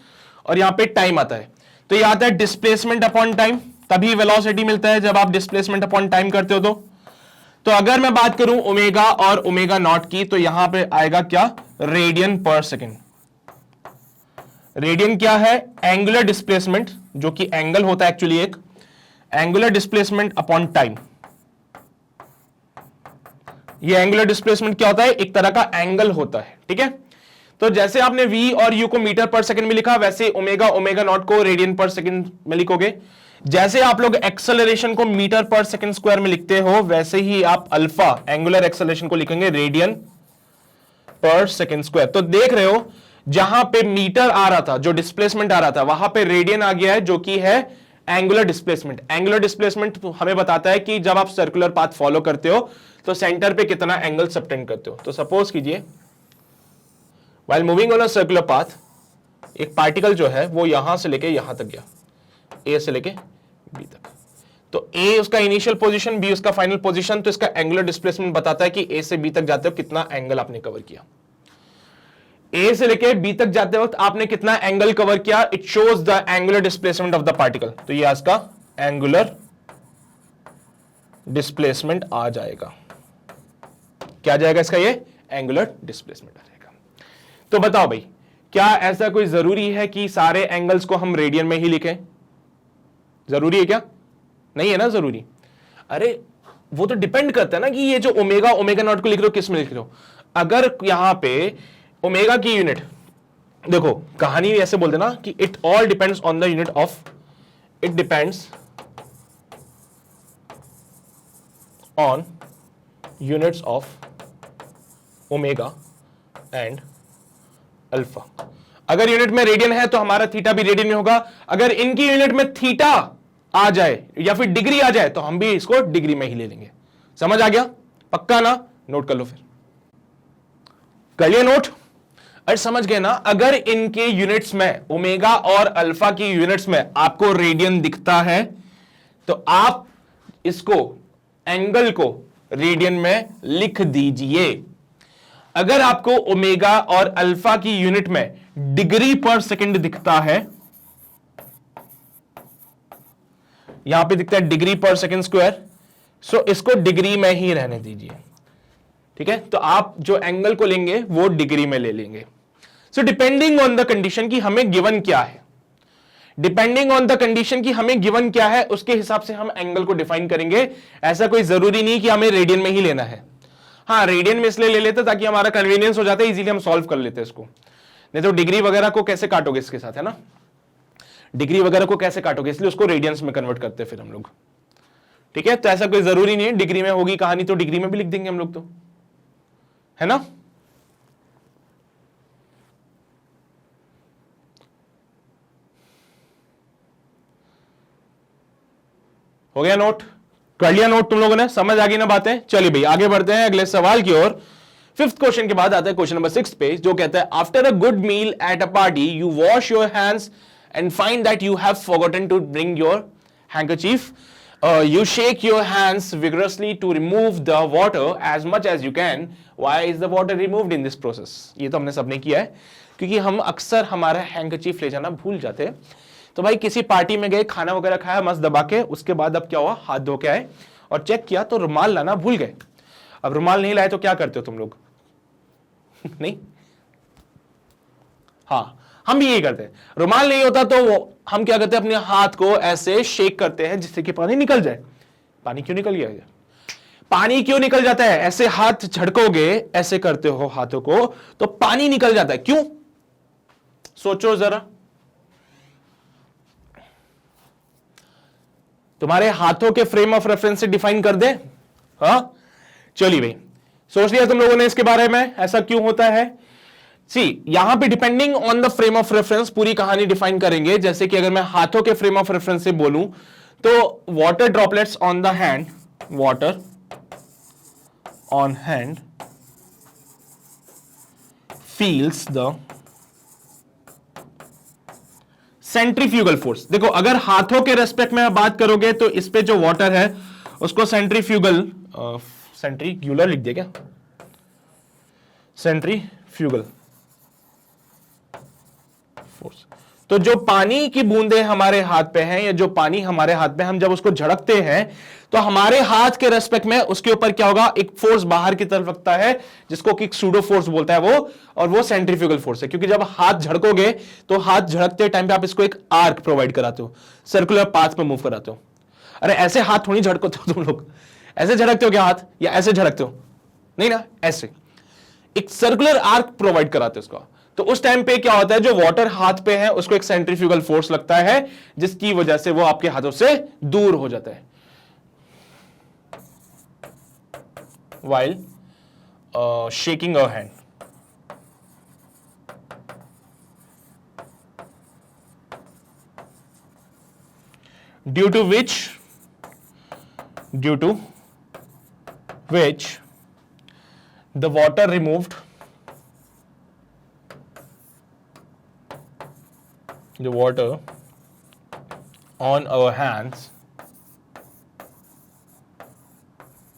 और यहां पे टाइम आता है, तो ये आता है डिस्प्लेसमेंट अपॉन टाइम। तभी वेलोसिटी मिलता है जब आप डिस्प्लेसमेंट अपॉन टाइम करते हो। तो अगर मैं बात करूं ओमेगा और ओमेगा नॉट की, तो यहां पे आएगा क्या? रेडियन पर सेकेंड। रेडियन क्या है? एंगुलर डिस्प्लेसमेंट, जो कि एंगल होता है एक्चुअली एक, एंगुलर डिस्प्लेसमेंट अपॉन टाइम। ये एंगुलर डिस्प्लेसमेंट क्या होता है? एक तरह का एंगल होता है, ठीक है। तो जैसे आपने v और u को मीटर पर सेकंड में लिखा, वैसे ओमेगा ओमेगा नॉट को रेडियन पर सेकंड में लिखोगे। जैसे आप लोग एक्सेलरेशन को मीटर पर सेकंड स्क्वायर में लिखते हो, वैसे ही आप अल्फा एंगुलर एक्सेलरेशन को लिखेंगे रेडियन पर सेकंड स्क्वायर। तो देख रहे हो, जहां पे मीटर आ रहा था, जो डिस्प्लेसमेंट आ रहा था, वहां पे रेडियन आ गया है, जो कि है एंगुलर डिस्प्लेसमेंट। एंगुलर डिस्प्लेसमेंट हमें बताता है कि जब आप सर्कुलर पाथ फॉलो करते हो तो सेंटर पे कितना एंगल सबटेंड करते हो। तो सपोज कीजिए while moving on a circular path, एक पार्टिकल जो है वो यहां से लेके यहां तक गया, ए से लेके बी तक। तो ए उसका इनिशियल पोजीशन, बी उसका फाइनल पोजीशन। तो इसका एंगुलर डिस्प्लेसमेंट बताता है कि ए से बी तक जाते हो कितना एंगल आपने कवर किया। ए से लेके बी तक जाते वक्त आपने कितना एंगल कवर किया, it shows the angular displacement of the particle. तो ये इसका एंगुलर डिस्प्लेसमेंट आ जाएगा। क्या आ जाएगा इसका? ये एंगुलर डिस्प्लेसमेंट आ जाएगा। तो बताओ भाई, क्या ऐसा कोई जरूरी है कि सारे एंगल्स को हम रेडियन में ही लिखें? जरूरी है क्या? नहीं है ना जरूरी। अरे वो तो डिपेंड करता है ना कि ये जो ओमेगा ओमेगा नॉट को लिख रहे हो किस में लिख रहे हो। अगर यहां पे ओमेगा की यूनिट, देखो कहानी ऐसे बोल देना कि it all depends on the unit of, it depends on units of omega and alpha. अगर यूनिट में रेडियन है तो हमारा थीटा भी रेडियन में होगा। अगर इनकी यूनिट में थीटा आ जाए या फिर डिग्री आ जाए तो हम भी इसको डिग्री में ही ले लेंगे। समझ आ गया? पक्का ना? नोट कर लो, फिर कर लिया नोट? अरे समझ गए ना? अगर इनके यूनिट्स में ओमेगा और अल्फा की यूनिट्स में आपको रेडियन दिखता है तो आप इसको एंगल को रेडियन में लिख दीजिए। अगर आपको ओमेगा और अल्फा की यूनिट में डिग्री पर सेकंड दिखता है, यहां पे दिखता है डिग्री पर सेकंड स्क्वायर, सो इसको डिग्री में ही रहने दीजिए, ठीक है। तो आप जो एंगल को लेंगे वो डिग्री में ले लेंगे। So depending on the condition कि हमें गिवन क्या है, डिपेंडिंग ऑन द कंडीशन की हमें गिवन क्या है उसके हिसाब से हम एंगल को डिफाइन करेंगे। ऐसा कोई जरूरी नहीं कि हमें रेडियन में ही लेना है। हाँ, रेडियन में इसलिए ले लेते ताकि हमारा कन्वीनियंस हो जाता है, इजीली हम सॉल्व कर लेते हैं इसको। नहीं तो डिग्री वगैरह को कैसे काटोगे इसके साथ, है ना, डिग्री वगैरह को कैसे काटोगे, इसलिए उसको रेडियंस में कन्वर्ट करते हैं फिर हम लोग। ठीक है, तो ऐसा कोई जरूरी नहीं है, डिग्री में होगी कहानी तो डिग्री में भी लिख देंगे हम लोग, तो है ना। हो गया नोट, कर लिया नोट तुम लोगों ने, समझ आ गई ना बातें। चलिए भाई आगे बढ़ते हैं अगले सवाल की ओर। फिफ्थ क्वेश्चन के बाद आता है क्वेश्चन नंबर 6 पे, जो कहता है after a good meal at a party you wash your hands and find that you have forgotten to bring your handkerchief. You shake your hands vigorously to remove the water as much as you can. Why is the water removed in this process? ये तो हमने सबने किया है, क्योंकि हम अक्सर हमारा हैंकरचीफ ले जाना भूल जाते हैं। तो भाई किसी पार्टी में गए, खाना वगैरह खाया मस्त दबा के, उसके बाद अब क्या हुआ, हाथ धो के आए और चेक किया तो रुमाल लाना भूल गए। अब रुमाल नहीं लाए तो क्या करते हो तुम लोग? नहीं, हाँ हम भी यही करते हैं। रुमाल नहीं होता तो हम क्या करते हैं, अपने हाथ को ऐसे शेक करते हैं जिससे कि पानी निकल जाए। पानी क्यों निकल गया? पानी क्यों निकल जाता है? ऐसे हाथ झड़कोगे, ऐसे करते हो हाथों को तो पानी निकल जाता है। क्यों? सोचो जरा, तुम्हारे हाथों के फ्रेम ऑफ रेफरेंस से डिफाइन कर दे। हाँ चलिए भाई, सोच लिया तुम लोगों ने इसके बारे में, ऐसा क्यों होता है। सी यहां पे depending on the frame of reference पूरी कहानी डिफाइन करेंगे। जैसे कि अगर मैं हाथों के फ्रेम ऑफ रेफरेंस से बोलूं तो water droplets on the hand, water on hand feels the centrifugal force. देखो अगर हाथों के रेस्पेक्ट में बात करोगे तो इस पे जो वाटर है उसको सेंट्रीफ्यूगल, सेंट्रीफ्यूगल लिख दिया क्या, सेंट्रीफ्यूगल फोर्स। तो जो पानी की बूंदें हमारे हाथ पे हैं या जो पानी हमारे हाथ पे, हम जब उसको झड़कते हैं तो हमारे हाथ के रेस्पेक्ट में उसके ऊपर क्या होगा, एक फोर्स बाहर की तरफ लगता है जिसको कि सूडो फोर्स बोलता है वो, और वो सेंट्रीफ्यूगल फोर्स है। क्योंकि जब हाथ झड़कोगे तो हाथ झड़कते टाइम पे आप इसको एक आर्क प्रोवाइड कराते हो, सर्कुलर पाथ पे मूव कराते हो। अरे ऐसे हाथ थोड़ी झड़कते हो तुम लोग, ऐसे झड़कते हो क्या हाथ, या ऐसे झड़कते हो? नहीं ना, ऐसे एक सर्कुलर आर्क प्रोवाइड कराते हो उसको। तो उस टाइम पे क्या होता है, जो वाटर हाथ पे है उसको एक सेंट्रीफ्यूगल फोर्स लगता है जिसकी वजह से वो आपके हाथों से दूर हो जाता है। while shaking our hand, due to which the water removed, the water on our hands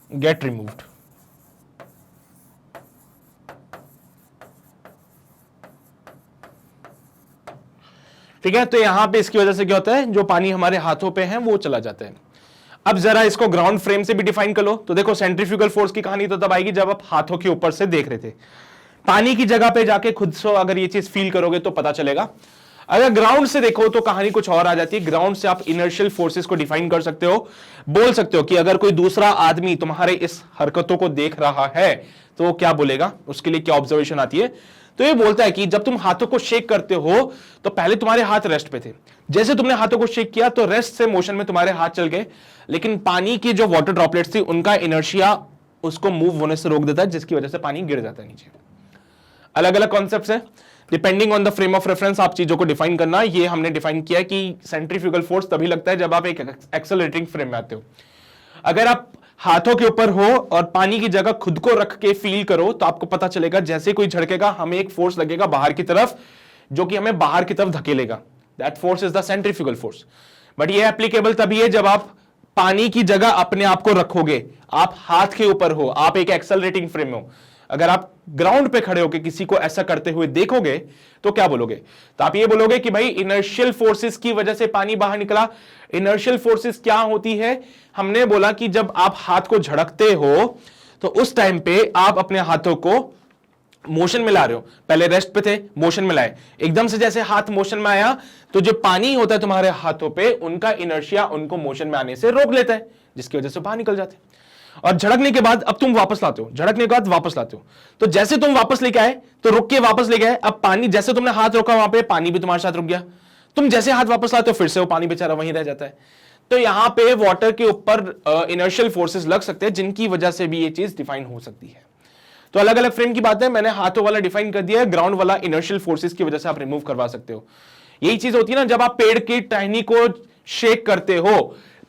get removed. ठीक है, तो यहां पे इसकी वजह से क्या होता है, जो पानी हमारे हाथों पे है वो चला जाता है। अब जरा इसको ग्राउंड फ्रेम से भी डिफाइन कर लो। तो देखो सेंट्रीफ्यूगल फोर्स की कहानी तो तब आएगी जब आप हाथों के ऊपर से देख रहे थे। पानी की जगह पे जाके खुद से अगर ये चीज फील करोगे तो पता चलेगा। अगर ग्राउंड से देखो तो कहानी कुछ और आ जाती है। ग्राउंड से आप इनर्शियल फोर्सेस को डिफाइन कर सकते हो, बोल सकते हो कि अगर कोई दूसरा आदमी तुम्हारे इस हरकतों को देख रहा है तो वो क्या बोलेगा, उसके लिए क्या ऑब्जर्वेशन आती है। तो ये बोलता है कि जब तुम हाथों को शेक करते हो तो पहले तुम्हारे हाथ रेस्ट पे थे, जैसे तुमने हाथों को शेक किया तो रेस्ट से मोशन में तुम्हारे हाथ चल गए, लेकिन पानी की जो वाटर ड्रॉपलेट्स थी उनका इनर्शिया उसको मूव होने से रोक देता है, जिसकी वजह से पानी गिर जाता है नीचे। अलग अलग कॉन्सेप्ट्स हैं, depending on the frame of reference आप चीजों को डिफाइन करना। ये हमने डिफाइन किया कि सेंट्रीफ्यूगल फोर्स तभी लगता है जब आप एक एक्सेलरेटिंग फ्रेम में आते हो। अगर आप हाथों के ऊपर हो और पानी की जगह खुद को रख के फील करो तो आपको पता चलेगा जैसे कोई झड़केगा हमें एक फोर्स लगेगा बाहर की तरफ, जो कि हमें बाहर की तरफ धकेलेगा। That force is the centrifugal force. But ये एप्लीकेबल तभी है जब आप पानी की जगह अपने आप को रखोगे, आप हाथ के ऊपर हो, आप एक एक्सेलरेटिंग फ्रेम में हो। अगर आप ग्राउंड पे खड़े होकर किसी को ऐसा करते हुए देखोगे तो क्या बोलोगे, तो आप ये बोलोगे कि भाई इनर्शियल फोर्सेस की वजह से पानी बाहर निकला। इनर्शियल फोर्सेस क्या होती है, हमने बोला कि जब आप हाथ को झड़कते हो तो उस टाइम पे आप अपने हाथों को मोशन में ला रहे हो, पहले रेस्ट पे थे, मोशन में लाए, एकदम से जैसे हाथ मोशन में आया तो जो पानी होता है तुम्हारे हाथों पे, उनका इनर्शिया उनको मोशन में आने से रोक लेता है, जिसकी वजह से बाहर निकल जाते हैं। और झड़कने के बाद अब तुम वापस लाते हो, झड़कने के बाद वापस लाते हो, तो जैसे तुम वापस लेके आए तो रुक के वापस लेके आए, अब पानी जैसे तुमने हाथ रोका वहां पे पानी भी तुम्हारे साथ रुक गया, तुम जैसे हाथ वापस लाते हो फिर से वो पानी बेचारा वहीं रह जाता है। तो यहां पे वाटर के ऊपर इनर्शियल फोर्सेस लग सकते हैं, जिनकी वजह से भी ये चीज डिफाइन हो सकती है। तो अलग अलग फ्रेम की बात है, मैंने हाथों वाला डिफाइन कर दिया है, ग्राउंड वाला इनर्शियल फोर्सेस की वजह से आप रिमूव करवा सकते हो। यही चीज होती है ना, जब आप पेड़ की टहनी को शेक करते हो,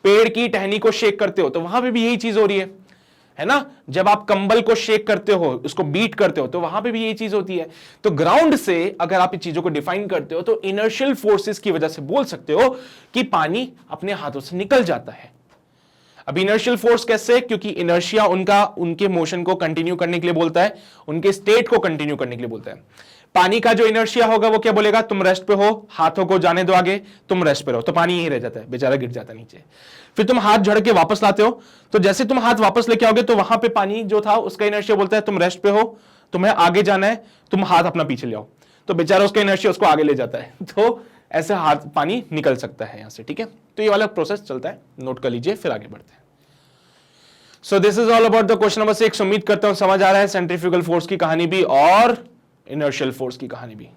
पेड़ की टहनी को शेक करते हो, तो वहां पे भी यही चीज हो रही है ना। जब आप कंबल को शेक करते हो, उसको बीट करते हो, तो वहां पे भी यही चीज होती है। तो ग्राउंड से अगर आप इन चीजों को डिफाइन करते हो तो इनर्शियल फोर्सेस की वजह से बोल सकते हो कि पानी अपने हाथों से निकल जाता है। अब इनर्शियल फोर्स कैसे? क्योंकि इनर्शिया उनके मोशन को कंटिन्यू करने के लिए बोलता है, उनके स्टेट को कंटिन्यू करने के लिए बोलता है। पानी का जो इनर्शिया होगा वो क्या बोलेगा? तुम रेस्ट पे हो, हाथों को जाने दो आगे, तुम रेस्ट पे रहो, तो पानी यहीं रह जाता है, बेचारा गिर जाता है नीचे। फिर तुम हाथ झड़ के वापस लाते हो, तो जैसे तुम हाथ वापस लेके आओगे तो वहां पे पानी जो था उसका इनर्शिया बोलता है तुम रेस्ट पे हो, तुम्हें आगे जाना है, तुम हाथ अपना पीछे ले आओ, तो बेचारा उसका इनर्शिया उसको आगे ले जाता है, तो ऐसे हाथ पानी निकल सकता है यहां से। ठीक है, तो ये वाला प्रोसेस चलता है, नोट कर लीजिए, फिर आगे बढ़ते हैं। So this is all about the question number 6। उम्मीद करता हूं समझ आ रहा है सेंट्रीफ्यूगल फोर्स की कहानी भी और इनर्शियल फोर्स की कहानी भी।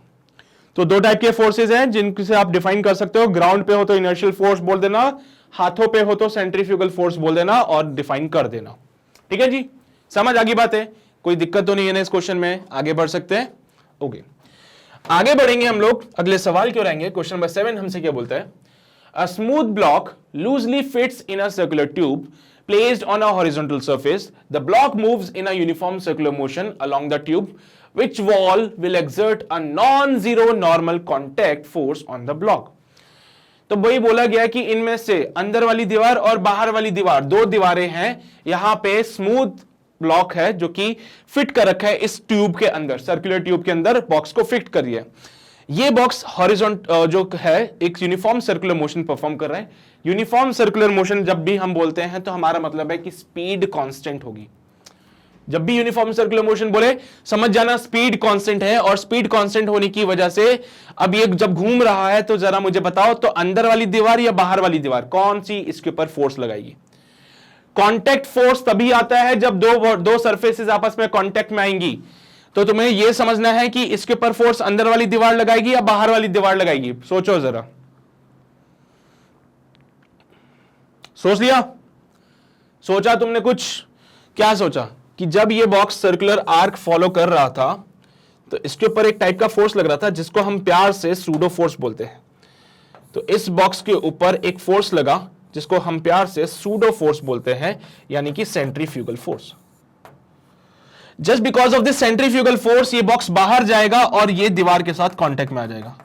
तो दो टाइप के फोर्सेस हैं जिनसे आप डिफाइन कर सकते हो, ग्राउंड पे हो तो इनर्शियल फोर्स बोल देना, हाथों पे हो तो सेंट्रीफ्यूगल फोर्स बोल देना और डिफाइन कर देना। ठीक है जी, समझ आ गई बात है? कोई दिक्कत तो नहीं है ना इस क्वेश्चन में? आगे बढ़ सकते हैं? ओके, आगे बढ़ेंगे हम लोग, अगले सवाल क्यों रहेंगे। क्वेश्चन नंबर 7 हमसे क्या बोलता है? A smooth block loosely fits in a circular tube placed on a horizontal surface. The block moves in a uniform circular motion along the tube, which wall will exert a non-zero normal contact force on the block. तो वही बोला गया कि इनमें से अंदर वाली दीवार और बाहर वाली दीवार, दो दीवारें हैं, यहां पे स्मूथ ब्लॉक है जो कि फिट कर रखा है इस ट्यूब के अंदर, सर्कुलर ट्यूब के अंदर बॉक्स को फिट कर दिया है। ये बॉक्स हॉरिजॉन्टल जो है एक यूनिफॉर्म सर्कुलर मोशन परफॉर्म कर रहा है। यूनिफॉर्म सर्कुलर मोशन जब भी हम बोलते हैं तो हमारा मतलब है कि स्पीड कांस्टेंट होगी। जब भी यूनिफॉर्म सर्कुलर मोशन बोले समझ जाना स्पीड कांस्टेंट है, और स्पीड कांस्टेंट होने की वजह से अब ये जब घूम रहा है तो जरा मुझे बताओ, तो अंदर वाली दीवार या बाहर वाली दीवार कौन सी इसके ऊपर फोर्स लगाएगी? कॉन्टैक्ट फोर्स तभी आता है जब दो सरफेसेस आपस में कॉन्टैक्ट में आएंगी। तो तुम्हें यह समझना है कि इसके ऊपर फोर्स अंदर वाली दीवार लगाएगी या बाहर वाली दीवार लगाएगी। सोचो जरा, सोच लिया? सोचा तुमने कुछ? क्या सोचा कि जब ये बॉक्स सर्कुलर आर्क फॉलो कर रहा था तो इसके ऊपर एक टाइप का फोर्स लग रहा था जिसको हम प्यार से सूडो फोर्स बोलते हैं। तो इस बॉक्स के ऊपर एक फोर्स लगा जिसको हम प्यार से सूडो फोर्स बोलते हैं, यानी कि centrifugal force. Just because of this centrifugal force ये बॉक्स बाहर जाएगा और ये दीवार के साथ कांटेक्ट में आ जाएगा।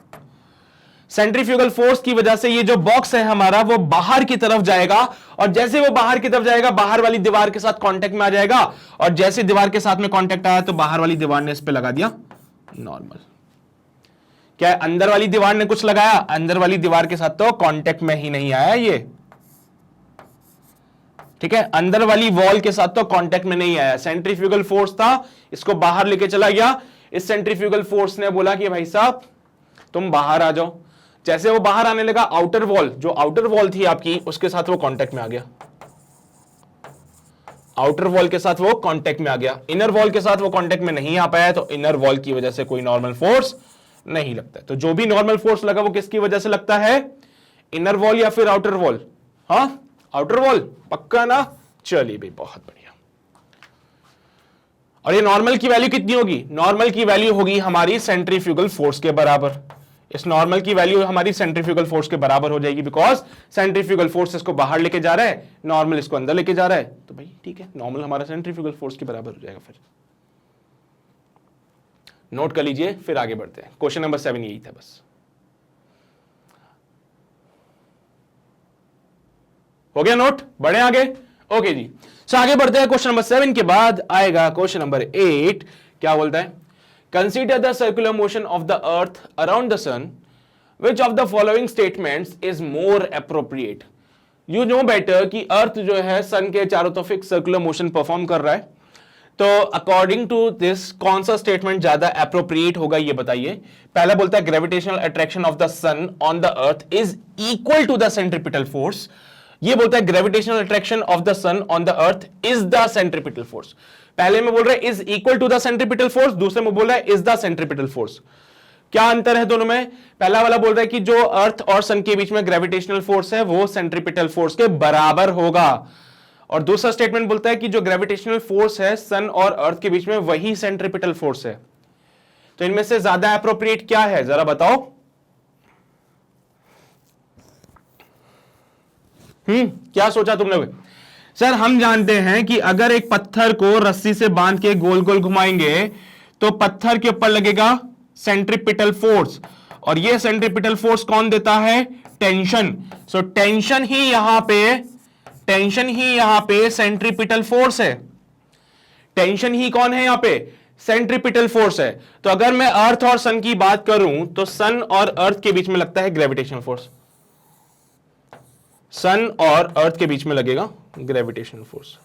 सेंट्रीफ्यूगल फोर्स की वजह से ये जो बॉक्स है हमारा वो बाहर की तरफ जाएगा, और जैसे वो बाहर की तरफ जाएगा बाहर वाली दीवार के साथ कांटेक्ट में आ जाएगा, और जैसे दीवार के साथ में कांटेक्ट आया तो बाहर वाली दीवार ने इस पे लगा दिया नॉर्मल। क्या अंदर वाली दीवार ने कुछ लगाया? अंदर वाली दीवार के साथ तो कांटेक्ट में ही नहीं आया ये। ठीक है, अंदर वाली वॉल के साथ तो कांटेक्ट में नहीं आया। सेंट्रीफ्यूगल फोर्स था, इसको बाहर लेके चला गया। इस सेंट्रीफ्यूगल फोर्स ने बोला कि भाई साहब तुम बाहर आ जाओ। जैसे वो बाहर आने लगा, आउटर वॉल, जो आउटर वॉल थी आपकी, उसके साथ वो कांटेक्ट में आ गया। आउटर वॉल के साथ वो कांटेक्ट में आ गया। इनर वॉल के साथ वो कांटेक्ट में नहीं आ पाया, तो इनर वॉल की वजह से कोई नॉर्मल फोर्स नहीं लगता। तो जो भी नॉर्मल फोर्स लगा वो किसकी वजह से लगता है? इनर वॉल या फिर आउटर वॉल? हाँ, आउटर वॉल, पक्का ना? चलिए भाई, बहुत बढ़िया। और ये नॉर्मल की वैल्यू कितनी होगी? नॉर्मल की वैल्यू होगी हमारी सेंट्रीफ्यूगल फोर्स के बराबर। इस नॉर्मल की वैल्यू हमारी सेंट्रीफ्यूगल फोर्स के बराबर हो जाएगी, बिकॉज सेंट्रीफ्यूगल फोर्स इसको बाहर लेके जा रहा है, नॉर्मल इसको अंदर लेके जा रहा है। तो भाई ठीक है, नॉर्मल हमारा सेंट्रीफ्यूगल फोर्स के बराबर हो जाएगा। फिर नोट कर लीजिए, फिर आगे बढ़ते हैं। क्वेश्चन नंबर 7 यही था बस। हो गया नोट? बढ़े आगे? ओके जी, सो आगे बढ़ते हैं। क्वेश्चन नंबर 7 के बाद आएगा क्वेश्चन नंबर 8। क्या बोलता है? Consider the circular motion of the earth around the sun, which of the following statements is more appropriate. You know better कि अर्थ जो है सन के चारों तरफ एक सर्कुलर मोशन परफॉर्म कर रहा है, तो अकॉर्डिंग टू दिस कौन सा स्टेटमेंट ज्यादा एप्रोप्रिएट होगा ये बताइए। पहला बोलता है gravitational attraction of the sun on the earth is equal to the centripetal force. ये बोलता है gravitational attraction of the sun on the earth is the centripetal force. पहले में बोल रहा है is equal to the centripetal force, दूसरे में बोल रहा है इज द सेंट्रिपिटल फोर्स। क्या अंतर है दोनों में? पहला वाला बोल रहा है कि जो अर्थ और सन के बीच में ग्रेविटेशनल फोर्स है वो सेंट्रिपिटल फोर्स के बराबर होगा, और दूसरा स्टेटमेंट बोलता है कि जो ग्रेविटेशनल फोर्स है सन और अर्थ के बीच में वही सेंट्रिपिटल फोर्स है। तो इनमें से ज्यादा एप्रोप्रिएट क्या है जरा बताओ। क्या सोचा तुमने? सर हम जानते हैं कि अगर एक पत्थर को रस्सी से बांध के गोल गोल घुमाएंगे तो पत्थर के ऊपर लगेगा सेंट्रिपिटल फोर्स, और ये सेंट्रिपिटल फोर्स कौन देता है? टेंशन। सो टेंशन ही यहां पे सेंट्रिपिटल फोर्स है। टेंशन ही कौन है यहां पे? सेंट्रिपिटल फोर्स है। तो अगर मैं अर्थ और सन की बात करूं तो सन और अर्थ के बीच में लगता है ग्रेविटेशनल फोर्स, सन और अर्थ के बीच में लगेगा ग्रेविटेशनल फोर्स।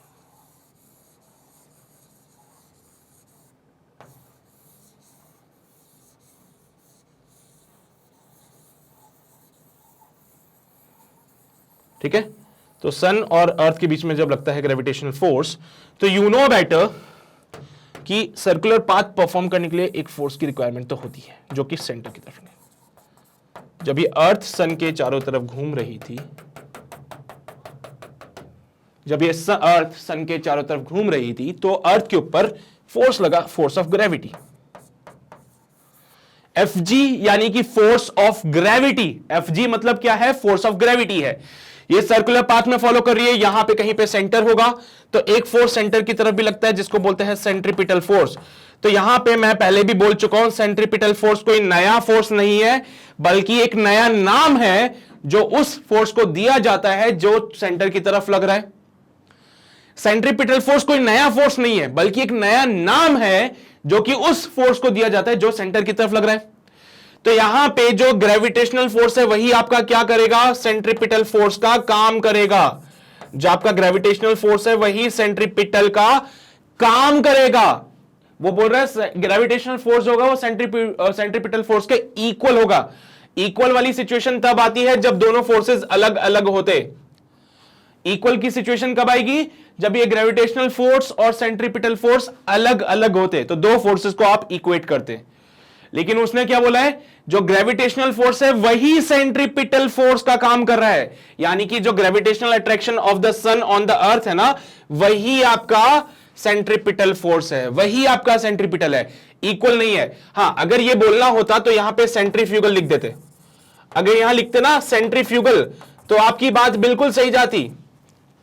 ठीक है, तो सन और अर्थ के बीच में जब लगता है ग्रेविटेशनल फोर्स तो यू नो बेटर कि सर्कुलर पाथ परफॉर्म करने के लिए एक फोर्स की रिक्वायरमेंट तो होती है जो कि सेंटर की तरफ है। जब ये अर्थ सन के चारों तरफ घूम रही थी, जब ये अर्थ सन के चारों तरफ घूम रही थी तो अर्थ के ऊपर फोर्स लगा, फोर्स ऑफ ग्रेविटी, Fg यानी कि फोर्स ऑफ ग्रेविटी। Fg मतलब क्या है? फोर्स ऑफ ग्रेविटी है। ये सर्कुलर पाथ में फॉलो कर रही है, यहां पे कहीं पे सेंटर होगा तो एक फोर्स सेंटर की तरफ भी लगता है जिसको बोलते हैं सेंट्रिपिटल फोर्स। तो यहां पे मैं पहले भी बोल चुका हूं सेंट्रिपिटल फोर्स कोई नया फोर्स नहीं है बल्कि एक नया नाम है जो उस फोर्स को दिया जाता है जो सेंटर की तरफ लग रहा है। सेंट्रिपिटल फोर्स कोई नया फोर्स नहीं है बल्कि एक नया नाम है जो कि उस फोर्स को दिया जाता है जो सेंटर की तरफ लग रहा है। तो यहां पे जो ग्रेविटेशनल फोर्स है वही आपका क्या करेगा? सेंट्रिपिटल फोर्स का काम करेगा। जो आपका ग्रेविटेशनल फोर्स है वही सेंट्रिपिटल का काम करेगा। वो बोल रहा है ग्रेविटेशनल फोर्स होगा वो सेंट्रिपिटल फोर्स के इक्वल होगा। इक्वल वाली सिचुएशन तब आती है जब दोनों फोर्सेस अलग अलग होते। इक्वल की सिचुएशन कब आएगी? जब ये ग्रेविटेशनल फोर्स और सेंट्रिपिटल फोर्स अलग अलग होते, तो दो फोर्सेस को आप इक्वेट करते। लेकिन उसने क्या बोला है? जो ग्रेविटेशनल फोर्स है वही सेंट्रिपिटल फोर्स का काम कर रहा है, यानी कि जो gravitational attraction of the sun on the earth है ना, वही आपका सेंट्रिपिटल फोर्स है, वही आपका सेंट्रिपिटल है, इक्वल नहीं है। हां, अगर ये बोलना होता तो यहां पे सेंट्रीफ्यूगल लिख देते। अगर यहां लिखते ना सेंट्रीफ्यूगल तो आपकी बात बिल्कुल सही जाती।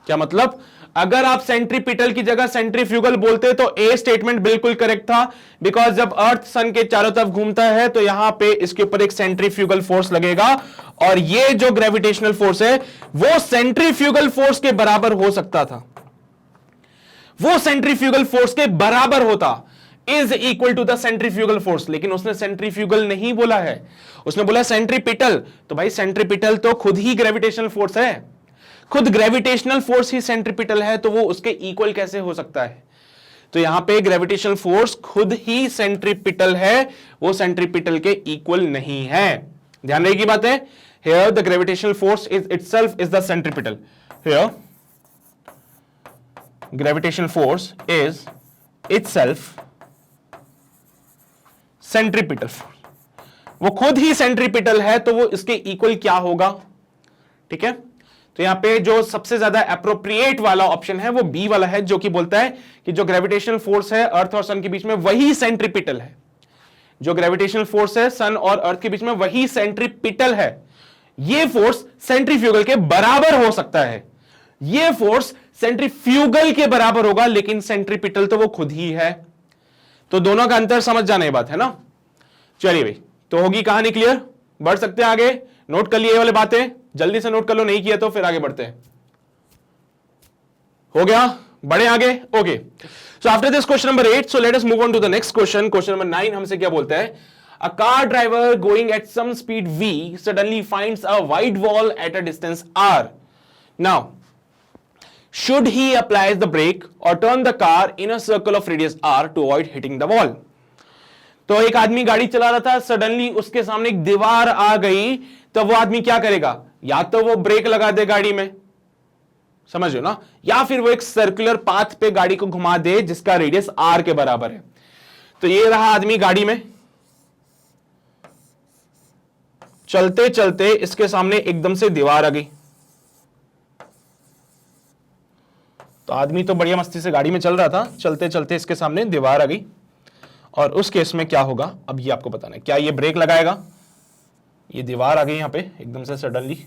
क्या मतलब? अगर आप सेंट्रीपिटल की जगह सेंट्रीफ्यूगल बोलते तो ए स्टेटमेंट बिल्कुल करेक्ट था, बिकॉज जब अर्थ सन के चारों तरफ घूमता है तो यहां पे इसके ऊपर एक सेंट्रीफ्यूगल फोर्स लगेगा, और ये जो ग्रेविटेशनल फोर्स है वो सेंट्रीफ्यूगल फोर्स के बराबर हो सकता था, वो सेंट्रीफ्यूगल फोर्स के बराबर होता, is equal to the centrifugal force. लेकिन उसने सेंट्रीफ्यूगल नहीं बोला है, उसने बोला सेंट्रीपिटल। तो भाई सेंट्रीपिटल तो खुद ही ग्रेविटेशनल फोर्स है, खुद ग्रेविटेशनल फोर्स ही सेंट्रिपिटल है, तो वो उसके इक्वल कैसे हो सकता है? तो यहां पे ग्रेविटेशनल फोर्स खुद ही सेंट्रिपिटल है, वो सेंट्रिपिटल के इक्वल नहीं है। ध्यान रहे की बात है। Here the gravitational force is itself is the centripetal. Here gravitational force is itself centripetal force, वो खुद ही सेंट्रिपिटल है, तो वो इसके इक्वल क्या होगा? ठीक है, तो यहां पे जो सबसे ज्यादा एप्रोप्रिएट वाला ऑप्शन है वो बी वाला है, जो कि बोलता है कि जो ग्रेविटेशनल फोर्स है अर्थ और सन के बीच में वही सेंट्रिपिटल है। जो ग्रेविटेशनल फोर्स है सन और अर्थ के बीच में वही सेंट्रिपिटल है। ये फोर्स सेंट्रीफ्यूगल के बराबर हो सकता है, ये फोर्स सेंट्रीफ्यूगल के बराबर होगा, लेकिन सेंट्रिपिटल तो वो खुद ही है। तो दोनों का अंतर समझ जाना ये बात है ना। चलिए भाई, तो होगी कहानी क्लियर? बढ़ सकते हैं आगे। नोट कर लिए ये वाली बातें, जल्दी से नोट कर लो, नहीं किया तो फिर आगे बढ़ते हैं। हो गया? बढ़े आगे? Okay, so after this question number 8, so let us move on to the next question. Question number 9 हमसे क्या बोलता है? A car driver going at some speed v suddenly finds a wide wall at a distance r. Now should he applies the brake or turn the car in a circle of radius r to avoid hitting the wall? तो एक आदमी गाड़ी चला रहा था, suddenly उसके सामने एक दीवार आ गई, तो वो आदमी क्या करेगा? या तो वो ब्रेक लगा दे गाड़ी में, समझ लो ना, या फिर वो एक सर्कुलर पाथ पे गाड़ी को घुमा दे जिसका रेडियस r के बराबर है। तो ये रहा आदमी गाड़ी में, चलते चलते इसके सामने एकदम से दीवार आ गई। तो आदमी तो बढ़िया मस्ती से गाड़ी में चल रहा था, चलते चलते इसके सामने दीवार आ गई, और उस केस में क्या होगा अब ये आपको बताना है। क्या ये ब्रेक लगाएगा? ये दीवार आ गई यहां पे एकदम से सडनली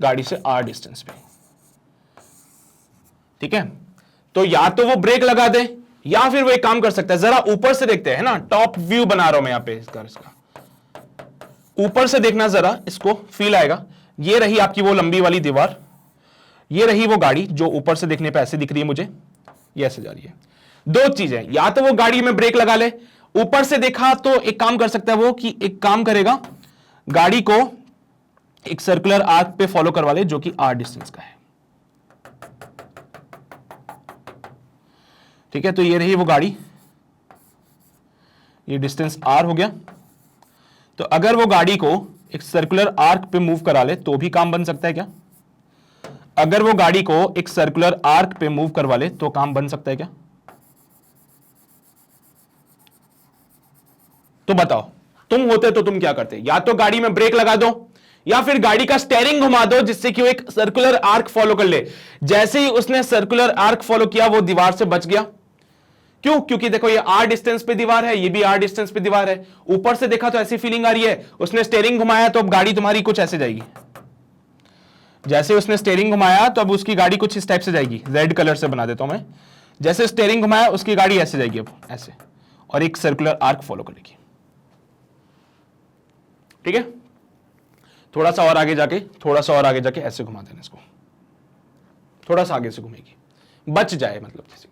गाड़ी से r डिस्टेंस पे, ठीक है। तो या तो वो ब्रेक लगा दे, या फिर वो एक काम कर सकता है, जरा ऊपर से देखते हैं ना, टॉप व्यू बना रहा हूं मैं यहां पे इसका ऊपर से देखना, जरा इसको फील आएगा। ये रही आपकी वो लंबी वाली दीवार, ये रही वो गाड़ी जो ऊपर से देखने पे ऐसे दिख रही है मुझे, ये ऐसे जा रही है। दो चीजें, या तो वो गाड़ी में ब्रेक लगा ले, ऊपर से देखा तो एक काम कर सकता है वो कि एक काम करेगा, गाड़ी को एक सर्कुलर आर्क पे फॉलो करवा ले जो कि r डिस्टेंस का है, ठीक है। तो ये रही वो गाड़ी, ये डिस्टेंस r हो गया। तो अगर वो गाड़ी को एक सर्कुलर आर्क पे मूव करा ले तो भी काम बन सकता है क्या? अगर वो गाड़ी को एक सर्कुलर आर्क पे मूव करवा ले तो काम बन सकता है क्या? तो बताओ, तुम होते तो तुम क्या करते? या तो गाड़ी में ब्रेक लगा दो, या फिर गाड़ी का स्टीयरिंग घुमा दो जिससे कि वो एक सर्कुलर आर्क फॉलो कर ले। जैसे ही उसने सर्कुलर आर्क फॉलो किया वो दीवार से बच गया। क्यों? क्योंकि देखो ये r डिस्टेंस पे दीवार है, ये भी r डिस्टेंस पे दीवार है। ऊपर से देखा तो ऐसी फीलिंग आ रही है, उसने स्टीयरिंग घुमाया तो अब गाड़ी तुम्हारी कुछ ऐसे जाएगी। जैसे उसने स्टीयरिंग घुमाया तो अब उसकी गाड़ी कुछ इस टाइप से जाएगी, रेड कलर से बना देता हूं मैं। जैसे स्टीयरिंग घुमाया उसकी गाड़ी ऐसे जाएगी, अब ऐसे, और एक सर्कुलर आर्क फॉलो करेगी, ठीक है। थोड़ा सा और आगे जाके ऐसे घुमा देना इसको, थोड़ा सा आगे से घूमेगी, बच जाए मतलब जैसे कि।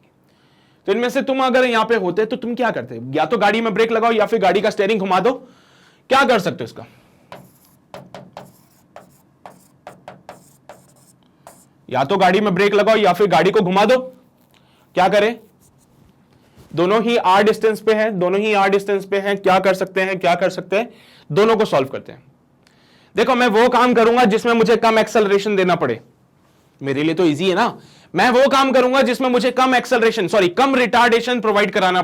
तो इनमें से तुम अगर यहां पे होते तो तुम क्या करते? या तो गाड़ी में ब्रेक लगाओ या फिर गाड़ी का स्टीयरिंग घुमा दो। क्या कर सकते हो इसका? या तो गाड़ी में ब्रेक लगाओ या फिर गाड़ी को घुमा दो। क्या करें? दोनों ही r डिस्टेंस पे हैं, क्या कर सकते हैं? दोनों को सॉल्व करते हैं। देखो, मैं वो काम करूंगा जिसमें मुझे कम एक्सेलरेशन देना पड़े, मेरे लिए तो इजी है ना। मैं वो काम करूंगा जिसमें मुझे कम रिटार्डेशन प्रोवाइड कराना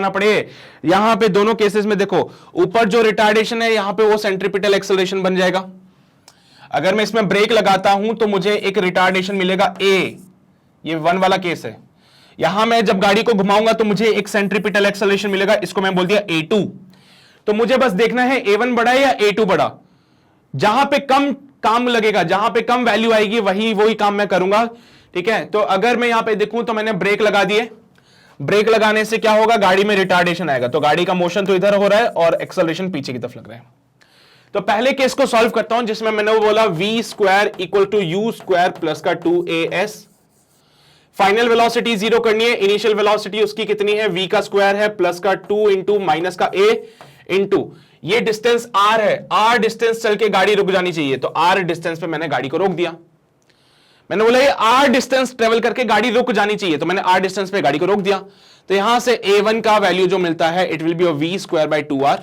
पड़े। यहां पे दोनों केसेस में देखो, ऊपर जो रिटार्डेशन है यहां पे वो सेंट्रीपिटल एक्सेलरेशन बन जाएगा। अगर मैं इसमें ब्रेक लगाता हूं तो मुझे एक रिटार्डेशन मिलेगा a, ये 1 वाला केस है। यहां मैं जब गाड़ी को घुमाऊंगा तो मुझे एक सेंट्रीपिटल एक्सेलरेशन मिलेगा, इसको मैं बोल दिया a2। तो मुझे बस देखना है a1 बड़ा है या a2 बड़ा। जहां पे कम काम लगेगा, जहां पे कम वैल्यू आएगी वही काम मैं करूंगा, ठीक है। तो अगर मैं यहां पे देखूं तो मैंने ब्रेक लगा दिए, ब्रेक लगाने से क्या होगा? गाड़ी में रिटार्डेशन आएगा, तो गाड़ी का मोशन तो इधर हो रहा है और एक्सेलरेशन पीछे की तरफ लग रहा है। तो पहले केस को सॉल्व करता हूं जिसमें मैंने वो बोला v² = u² प्लस का 2as। फाइनल वेलोसिटी जीरो करनी है, इनिशियल वेलोसिटी उसकी कितनी है? v का स्क्वायर है प्लस का 2 इंटू माइनस का a इंटू ये डिस्टेंस r है, r डिस्टेंस चल के गाड़ी रुक जानी चाहिए, तो r डिस्टेंस पे मैंने गाड़ी को रोक दिया। मैंने बोला ये r डिस्टेंस ट्रेवल करके गाड़ी रुक जानी चाहिए, तो मैंने r डिस्टेंस पे गाड़ी को रोक दिया। तो यहां से a1 का वैल्यू जो मिलता है it will be v²/2r।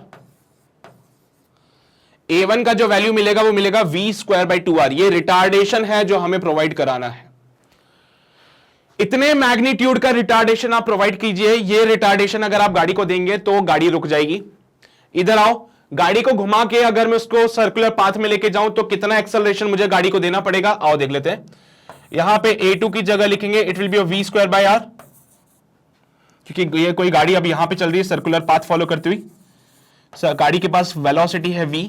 a1 का जो वैल्यू मिलेगा वो मिलेगा v²/2r। ये रिटार्डेशन है जो हमें प्रोवाइड कराना है। इतने मैग्नीट्यूड का रिटार्डेशन आप प्रोवाइड कीजिए, ये रिटार्डेशन अगर आप गाड़ी को देंगे तो गाड़ी रुक जाएगी। इधर आओ, गाड़ी को घुमा के अगर मैं उसको सर्कुलर पाथ में लेके जाऊं तो कितना एक्सेलरेशन मुझे गाड़ी को देना पड़ेगा? आओ देख लेते हैं। यहां पे a2 की जगह लिखेंगे इट विल बी v²/r, क्योंकि ये कोई गाड़ी अब यहां पे चल रही है सर्कुलर पाथ फॉलो करती हुई, गाड़ी के पास वेलोसिटी है v।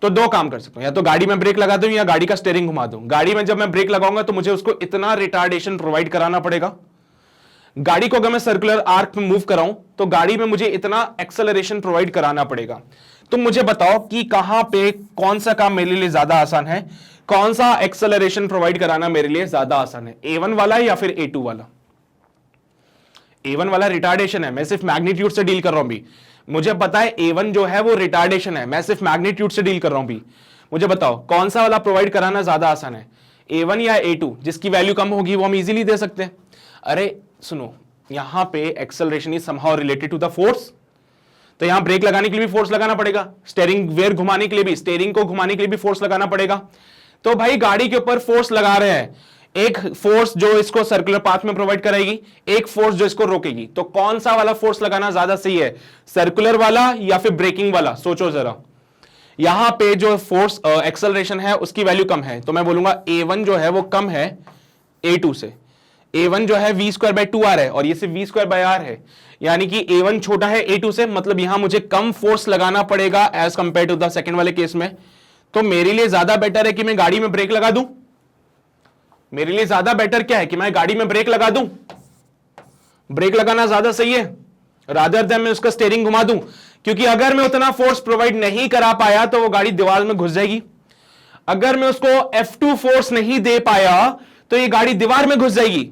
तो दो काम कर सकता हूं, या तो गाड़ी में ब्रेक लगा दूं या गाड़ी का स्टीयरिंग घुमा दूं। गाड़ी में जब मैं ब्रेक लगाऊंगा तो मुझे उसको इतना रिटार्डेशन प्रोवाइड कराना पड़ेगा। गाड़ी को अगर मैं सर्कुलर आर्क में मूव कराऊं तो गाड़ी में मुझे इतना एक्सेलरेशन प्रोवाइड कराना पड़ेगा। तुम मुझे बताओ कि कहां पे कौन सा काम मेरे लिए ज्यादा आसान है, कौन सा एक्सेलरेशन प्रोवाइड कराना मेरे लिए ज्यादा आसान है, a1 वाला या फिर a2 वाला? a1 वाला रिटार्डेशन है, मैं सिर्फ मैग्नीट्यूड से डील कर रहा हूं भी। मुझे पता है a1 जो है वो रिटार्डेशन है, मैं सिर्फ मैग्नीट्यूड से डील कर रहा हूं भी। मुझे बताओ कौन सा वाला प्रोवाइड कराना ज्यादा आसान है, A1 या A2? जिसकी वैल्यू कम होगी वो हम इजीली दे सकते हैं। अरे सुनो, यहां पे acceleration is somehow related to the force, तो यहां ब्रेक लगाने के लिए भी फोर्स लगाना पड़ेगा, स्टीयरिंग वेयर घुमाने के लिए भी, स्टीयरिंग को घुमाने के लिए भी फोर्स लगाना पड़ेगा। तो भाई गाड़ी के ऊपर फोर्स लगा रहे हैं, एक फोर्स जो इसको सर्कुलर पाथ में प्रोवाइड कराएगी, एक फोर्स जो इसको रोकेगी। तो कौन सा वाला फोर्स लगाना ज्यादा सही है, सर्कुलर वाला या फिर ब्रेकिंग वाला? सोचो जरा। यहां पे जो फोर्स एक्सेलरेशन है उसकी वैल्यू कम है, तो मैं बोलूंगा A1 जो है वो कम है A2 से। A1 जो है v²/2r है और ये सिर्फ v²/r है, यानी कि A1 छोटा है A2 से, मतलब यहां मुझे कम फोर्स लगाना पड़ेगा as compare to the second वाले केस में। तो मेरे लिए ज्यादा बेटर है कि मैं गाड़ी में ब्रेक लगा दूं। मेरे लिए ज्यादा बेटर क्या है कि मैं गाड़ी में ब्रेक लगा दूं, ब्रेक लगाना ज्यादा सही है रादर देन मैं उसका स्टीयरिंग घुमा दूं, क्योंकि अगर मैं उतना फोर्स प्रोवाइड नहीं करा पाया तो वो गाड़ी दीवार में घुस जाएगी। अगर मैं उसको F2 फोर्स नहीं दे पाया तो ये गाड़ी दीवार में घुस जाएगी।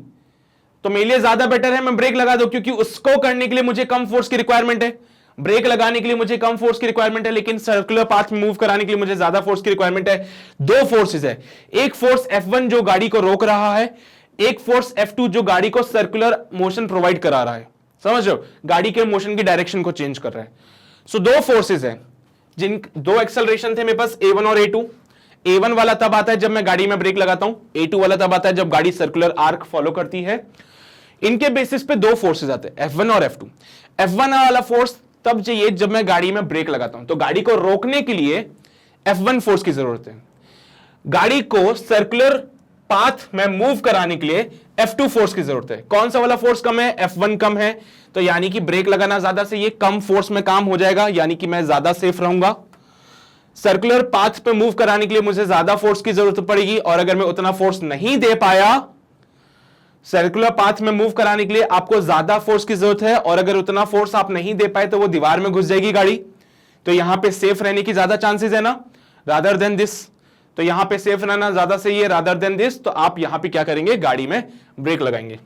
तो मेरे लिए ज्यादा बेटर है मैं ब्रेक लगा दूं, क्योंकि उसको करने के लिए मुझे कम फोर्स की रिक्वायरमेंट है, ब्रेक लगाने के लिए मुझे कम फोर्स की रिक्वायरमेंट है, लेकिन सर्कुलर पाथ में मूव कराने के लिए मुझे ज्यादा फोर्स की रिक्वायरमेंट है। दो फोर्सेस है, एक फोर्स F1 जो गाड़ी को रोक रहा है, एक फोर्स F2 जो गाड़ी को सर्कुलर मोशन प्रोवाइड करा रहा है। समझ लो, गाड़ी के मोशन की डायरेक्शन को चेंज कर रहा है। सो दो फोर्सेस है, जिन दो एक्सेलरेशन थे मेरे पास, A1 और A2। A1 वाला तब आता है जब मैं गाड़ी में ब्रेक लगाता हूं, A2 वाला तब आता है जब गाड़ी सर्कुलर आर्क फॉलो करती है। इनके बेसिस पे दो फोर्सेस आते हैं, F1 और F2। F1 वाला फोर्स तब चाहिए जब मैं गाड़ी में ब्रेक लगाता हूं, तो गाड़ी को रोकने के लिए F1 फोर्स की जरूरत है। गाड़ी को सर्कुलर पाथ में मूव कराने के लिए F2 फोर्स की जरूरत है। कौन सा वाला फोर्स कम है? F1 कम है, तो यानी कि ब्रेक लगाना ज्यादा से ये कम फोर्स में काम हो जाएगा, यानी कि मैं ज्यादा सेफ रहूंगा। सर्कुलर पाथ पे मूव कराने के लिए मुझे ज्यादा फोर्स की जरूरत पड़ेगी, और अगर मैं उतना फोर्स नहीं दे पाया, सर्कुलर पाथ में मूव कराने के लिए आपको ज्यादा फोर्स की जरूरत है, और अगर उतना फोर्स आप नहीं दे पाए तो वो दीवार में घुस जाएगी गाड़ी। तो यहां पे सेफ रहने की ज्यादा चांसेस है ना, रादर देन दिस। तो यहां पे सेफ रहना ज्यादा सही है रादर देन दिस। तो आप यहां पे क्या करेंगे, गाड़ी में ब्रेक लगाएंगे।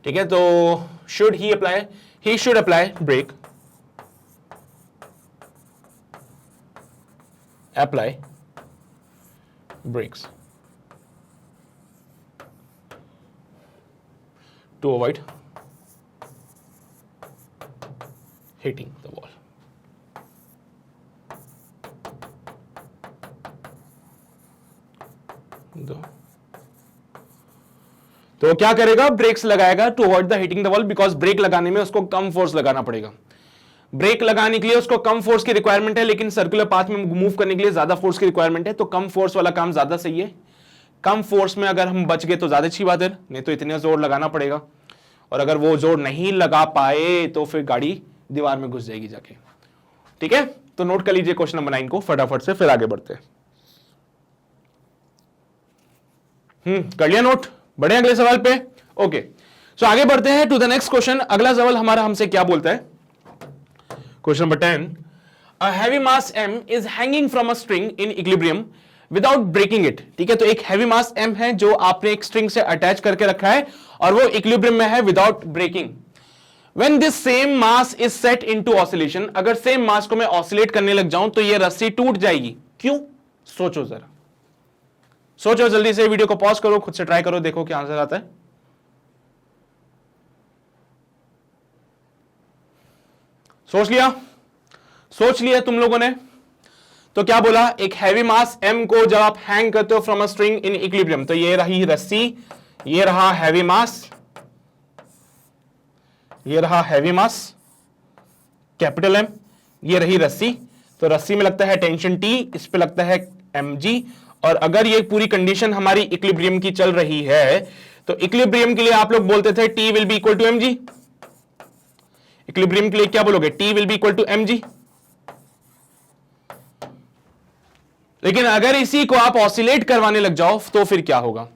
ठीक है, तो should he apply, he should apply brake, apply brakes to avoid hitting the wall. तो क्या करेगा, ब्रेक्स लगाएगा to avoid the hitting the wall, because brake लगाने में उसको कम फोर्स लगाना पड़ेगा। ब्रेक लगाने के लिए उसको कम फोर्स की रिक्वायरमेंट है, लेकिन सर्कुलर पाथ में मूव करने के लिए ज्यादा फोर्स की रिक्वायरमेंट है। तो कम फोर्स वाला काम ज्यादा सही है। कम फोर्स में अगर हम बच गए तो ज्यादा अच्छी बात है, नहीं तो इतने जोर लगाना पड़ेगा, और अगर वो जोर नहीं लगा पाए तो फिर गाड़ी दीवार में घुस जाएगी जाके। ठीक है, तो नोट कर लीजिए क्वेश्चन नंबर 9 को फटाफट से, फिर आगे बढ़ते हैं। कर लिया नोट? बढ़े अगले सवाल पे? ओके, सो आगे बढ़ते हैं टू द नेक्स्ट क्वेश्चन। अगला सवाल हमारा हमसे क्या बोलता है, question number 10, a heavy mass M is hanging from a string in equilibrium without breaking it। ठीक है, तो एक heavy mass M है जो आपने एक स्ट्रिंग से अटैच करके रखा है और वो इक्विलिब्रियम में है without braking. When this same mass is set into oscillation, अगर सेम मास को मैं ऑसिलेट करने लग जाऊं तो ये रस्सी टूट जाएगी। क्यों? सोचो जरा, सोचो जल्दी से, वीडियो को पॉज करो, खुद से ट्राई करो, देखो क्या आंसर आता है। सोच लिया? सोच लिया तुम लोगों ने? तो क्या बोला, एक हैवी मास M को जब आप हैंग करते हो from a string in equilibrium, तो ये रही रस्सी, ये रहा हैवी मास, ये रहा हैवी मास कैपिटल M, ये रही रस्सी। तो रस्सी में लगता है टेंशन T, इस पे लगता है mg, और अगर ये पूरी कंडीशन हमारी इक्विलिब्रियम की चल रही है तो इक्विलिब्रियम के लिए आप लोग बोलते थे T will be equal to mg। Equilibrium के लिए क्या बोलोगे, T will be equal to mg। लेकिन अगर इसी को आप ऑसिलेट करवाने लग जाओ तो फिर क्या होगा,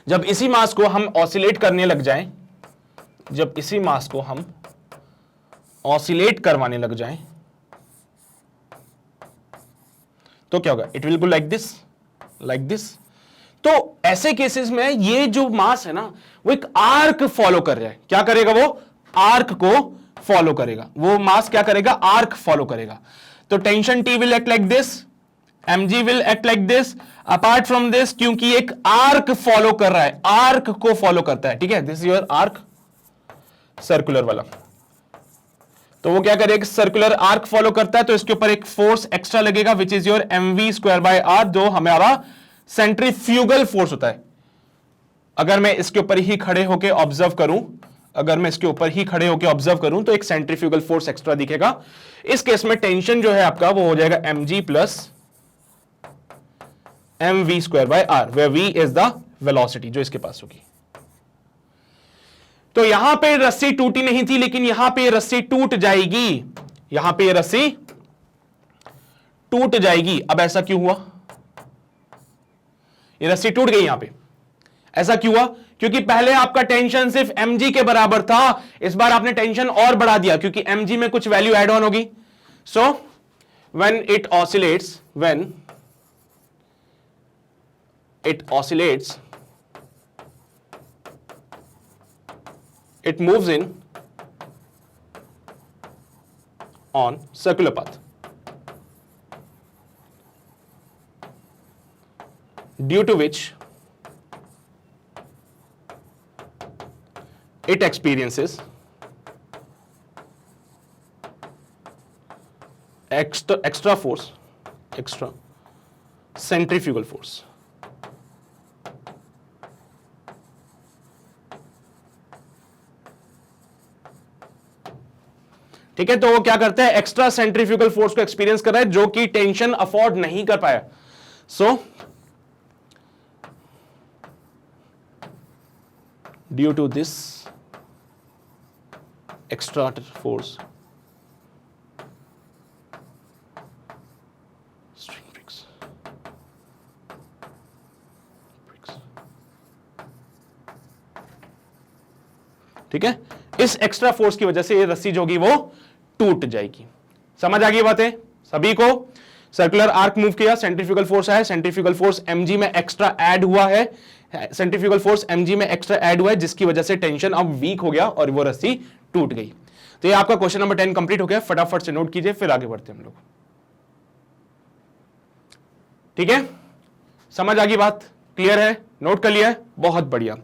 जब इसी मास को हम ऑसिलेट करने लग जाएं, जब इसी मास को हम ऑसिलेट करवाने लग जाएं तो क्या होगा, it will go like this, like this. तो ऐसे केसेस में ये जो मास है ना वो एक आर्क फॉलो कर रहा है। क्या करेगा वो, आर्क को फॉलो करेगा, वो मास क्या करेगा, आर्क फॉलो करेगा। तो tension T will act like this, mg will act like this. Apart from this, क्योंकि एक आर्क फॉलो कर रहा है, आर्क को फॉलो करता है, ठीक है, this is your arc circular वाला। तो वो क्या करेगा, सर्कुलर आर्क फॉलो करता है, तो इसके ऊपर एक फोर्स एक्स्ट्रा लगेगा which is your mv square by r, जो हमारा सेंट्रीफ्यूगल फोर्स होता है। अगर मैं इसके ऊपर ही खड़े होकर ऑब्जर्व करूं, अगर मैं इसके ऊपर ही खड़े होकर ऑब्जर्व करूं तो एक सेंट्रीफ्यूगल फोर्स एक्स्ट्रा दिखेगा। इस केस में टेंशन जो है आपका वो हो जाएगा mg plus mv square by r, where v is the velocity जो इसके पास होगी। तो यहां पे रस्सी टूटी नहीं थी, लेकिन यहां पे रस्सी टूट जाएगी, यहां पे रस्सी टूट जाएगी। अब ऐसा क्यों हुआ, ये रस्सी टूट गई यहां पे, ऐसा क्यों हुआ, क्योंकि पहले आपका टेंशन सिर्फ mg के बराबर था, इस बार आपने टेंशन और बढ़ा दिया क्योंकि mg में कुछ वैल्यू ऐड ऑन होगी। So when it oscillates, when it oscillates, it moves in on circular path, due to which it experiences extra force, extra centrifugal force। ठीक है, तो वो क्या करता है, एक्स्ट्रा सेंट्रीफ्यूगल फोर्स को एक्सपीरियंस कर रहा है जो कि टेंशन अफोर्ड नहीं कर पाया। So due to this extra force, string breaks, ठीक है, इस एक्स्ट्रा फोर्स की वजह से ये रस्सी जो होगी वो टूट जाएगी। समझ आ गई बातें सभी को? सर्कुलर आर्क मूव किया, सेंट्रीफ्यूगल फोर्स आया, सेंट्रीफ्यूगल फोर्स mg में एक्स्ट्रा ऐड हुआ है, सेंट्रीफ्यूगल फोर्स mg में एक्स्ट्रा ऐड हुआ है, जिसकी वजह से टेंशन अब वीक हो गया और वो रस्सी टूट गई। तो ये आपका क्वेश्चन नंबर 10 कंप्लीट हो गया। फटाफट से नोट कीजिए, फिर आगे बढ़ते हैं हम लोग। ठीक है, समझ आ गई बात? क्लियर है? नोट कर लिया है? बहुत बढ़िया।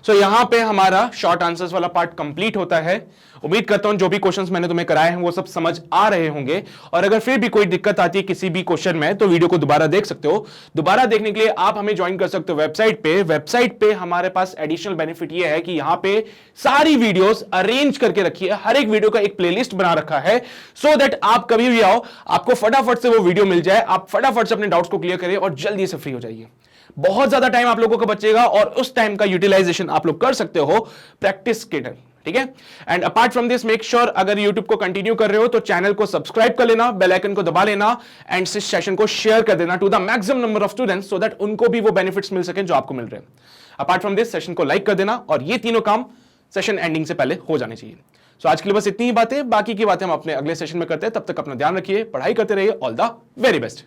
सो यहां पे हमारा शॉर्ट आंसर्स वाला पार्ट कंप्लीट होता है। उम्मीद करता हूं जो भी क्वेश्चंस मैंने तुम्हें कराए हैं वो सब समझ आ रहे होंगे, और अगर फिर भी कोई दिक्कत आती है किसी भी क्वेश्चन में तो वीडियो को दोबारा देख सकते हो। दोबारा देखने के लिए आप हमें ज्वाइन कर सकते हो वेबसाइट पे। वेबसाइट पे हमारे पास एडिशनल बेनिफिट ये है कि यहां पे सारी वीडियोस अरेंज करके रखी है, हर एक वीडियो का एक प्लेलिस्ट बना रखा है, सो दैट आप कभी भी आओ आपको फटाफट से वो वीडियो मिल जाए, आप फटाफट से अपने डाउट्स को क्लियर करिए और जल्दी से फ्री हो जाइए। बहुत ज्यादा टाइम आप लोगों को बचेगा और उस टाइम का यूटिलाइजेशन आप लोग कर सकते हो प्रैक्टिस के टाइम। ठीक है, and apart from this make sure अगर YouTube को कंटिन्यू कर रहे हो तो चैनल को सब्सक्राइब कर लेना, बेल आइकन को दबा लेना, एंड इस सेशन को शेयर कर देना to the maximum number of students, so that उनको भी वो बेनिफिट्स मिल सके जो आपको मिल रहे हैं। अपार्ट फ्रॉम दिस सेशन को लाइक कर देना, और ये तीनों काम सेशन एंडिंग से पहले हो जाने चाहिए। सो आज के लिए बस इतनी ही बातें, बाकी की बातें हम अपने अगले सेशन में करते हैं। तब तक अपना ध्यान रखिए, पढ़ाई करते रहिए। All the very best.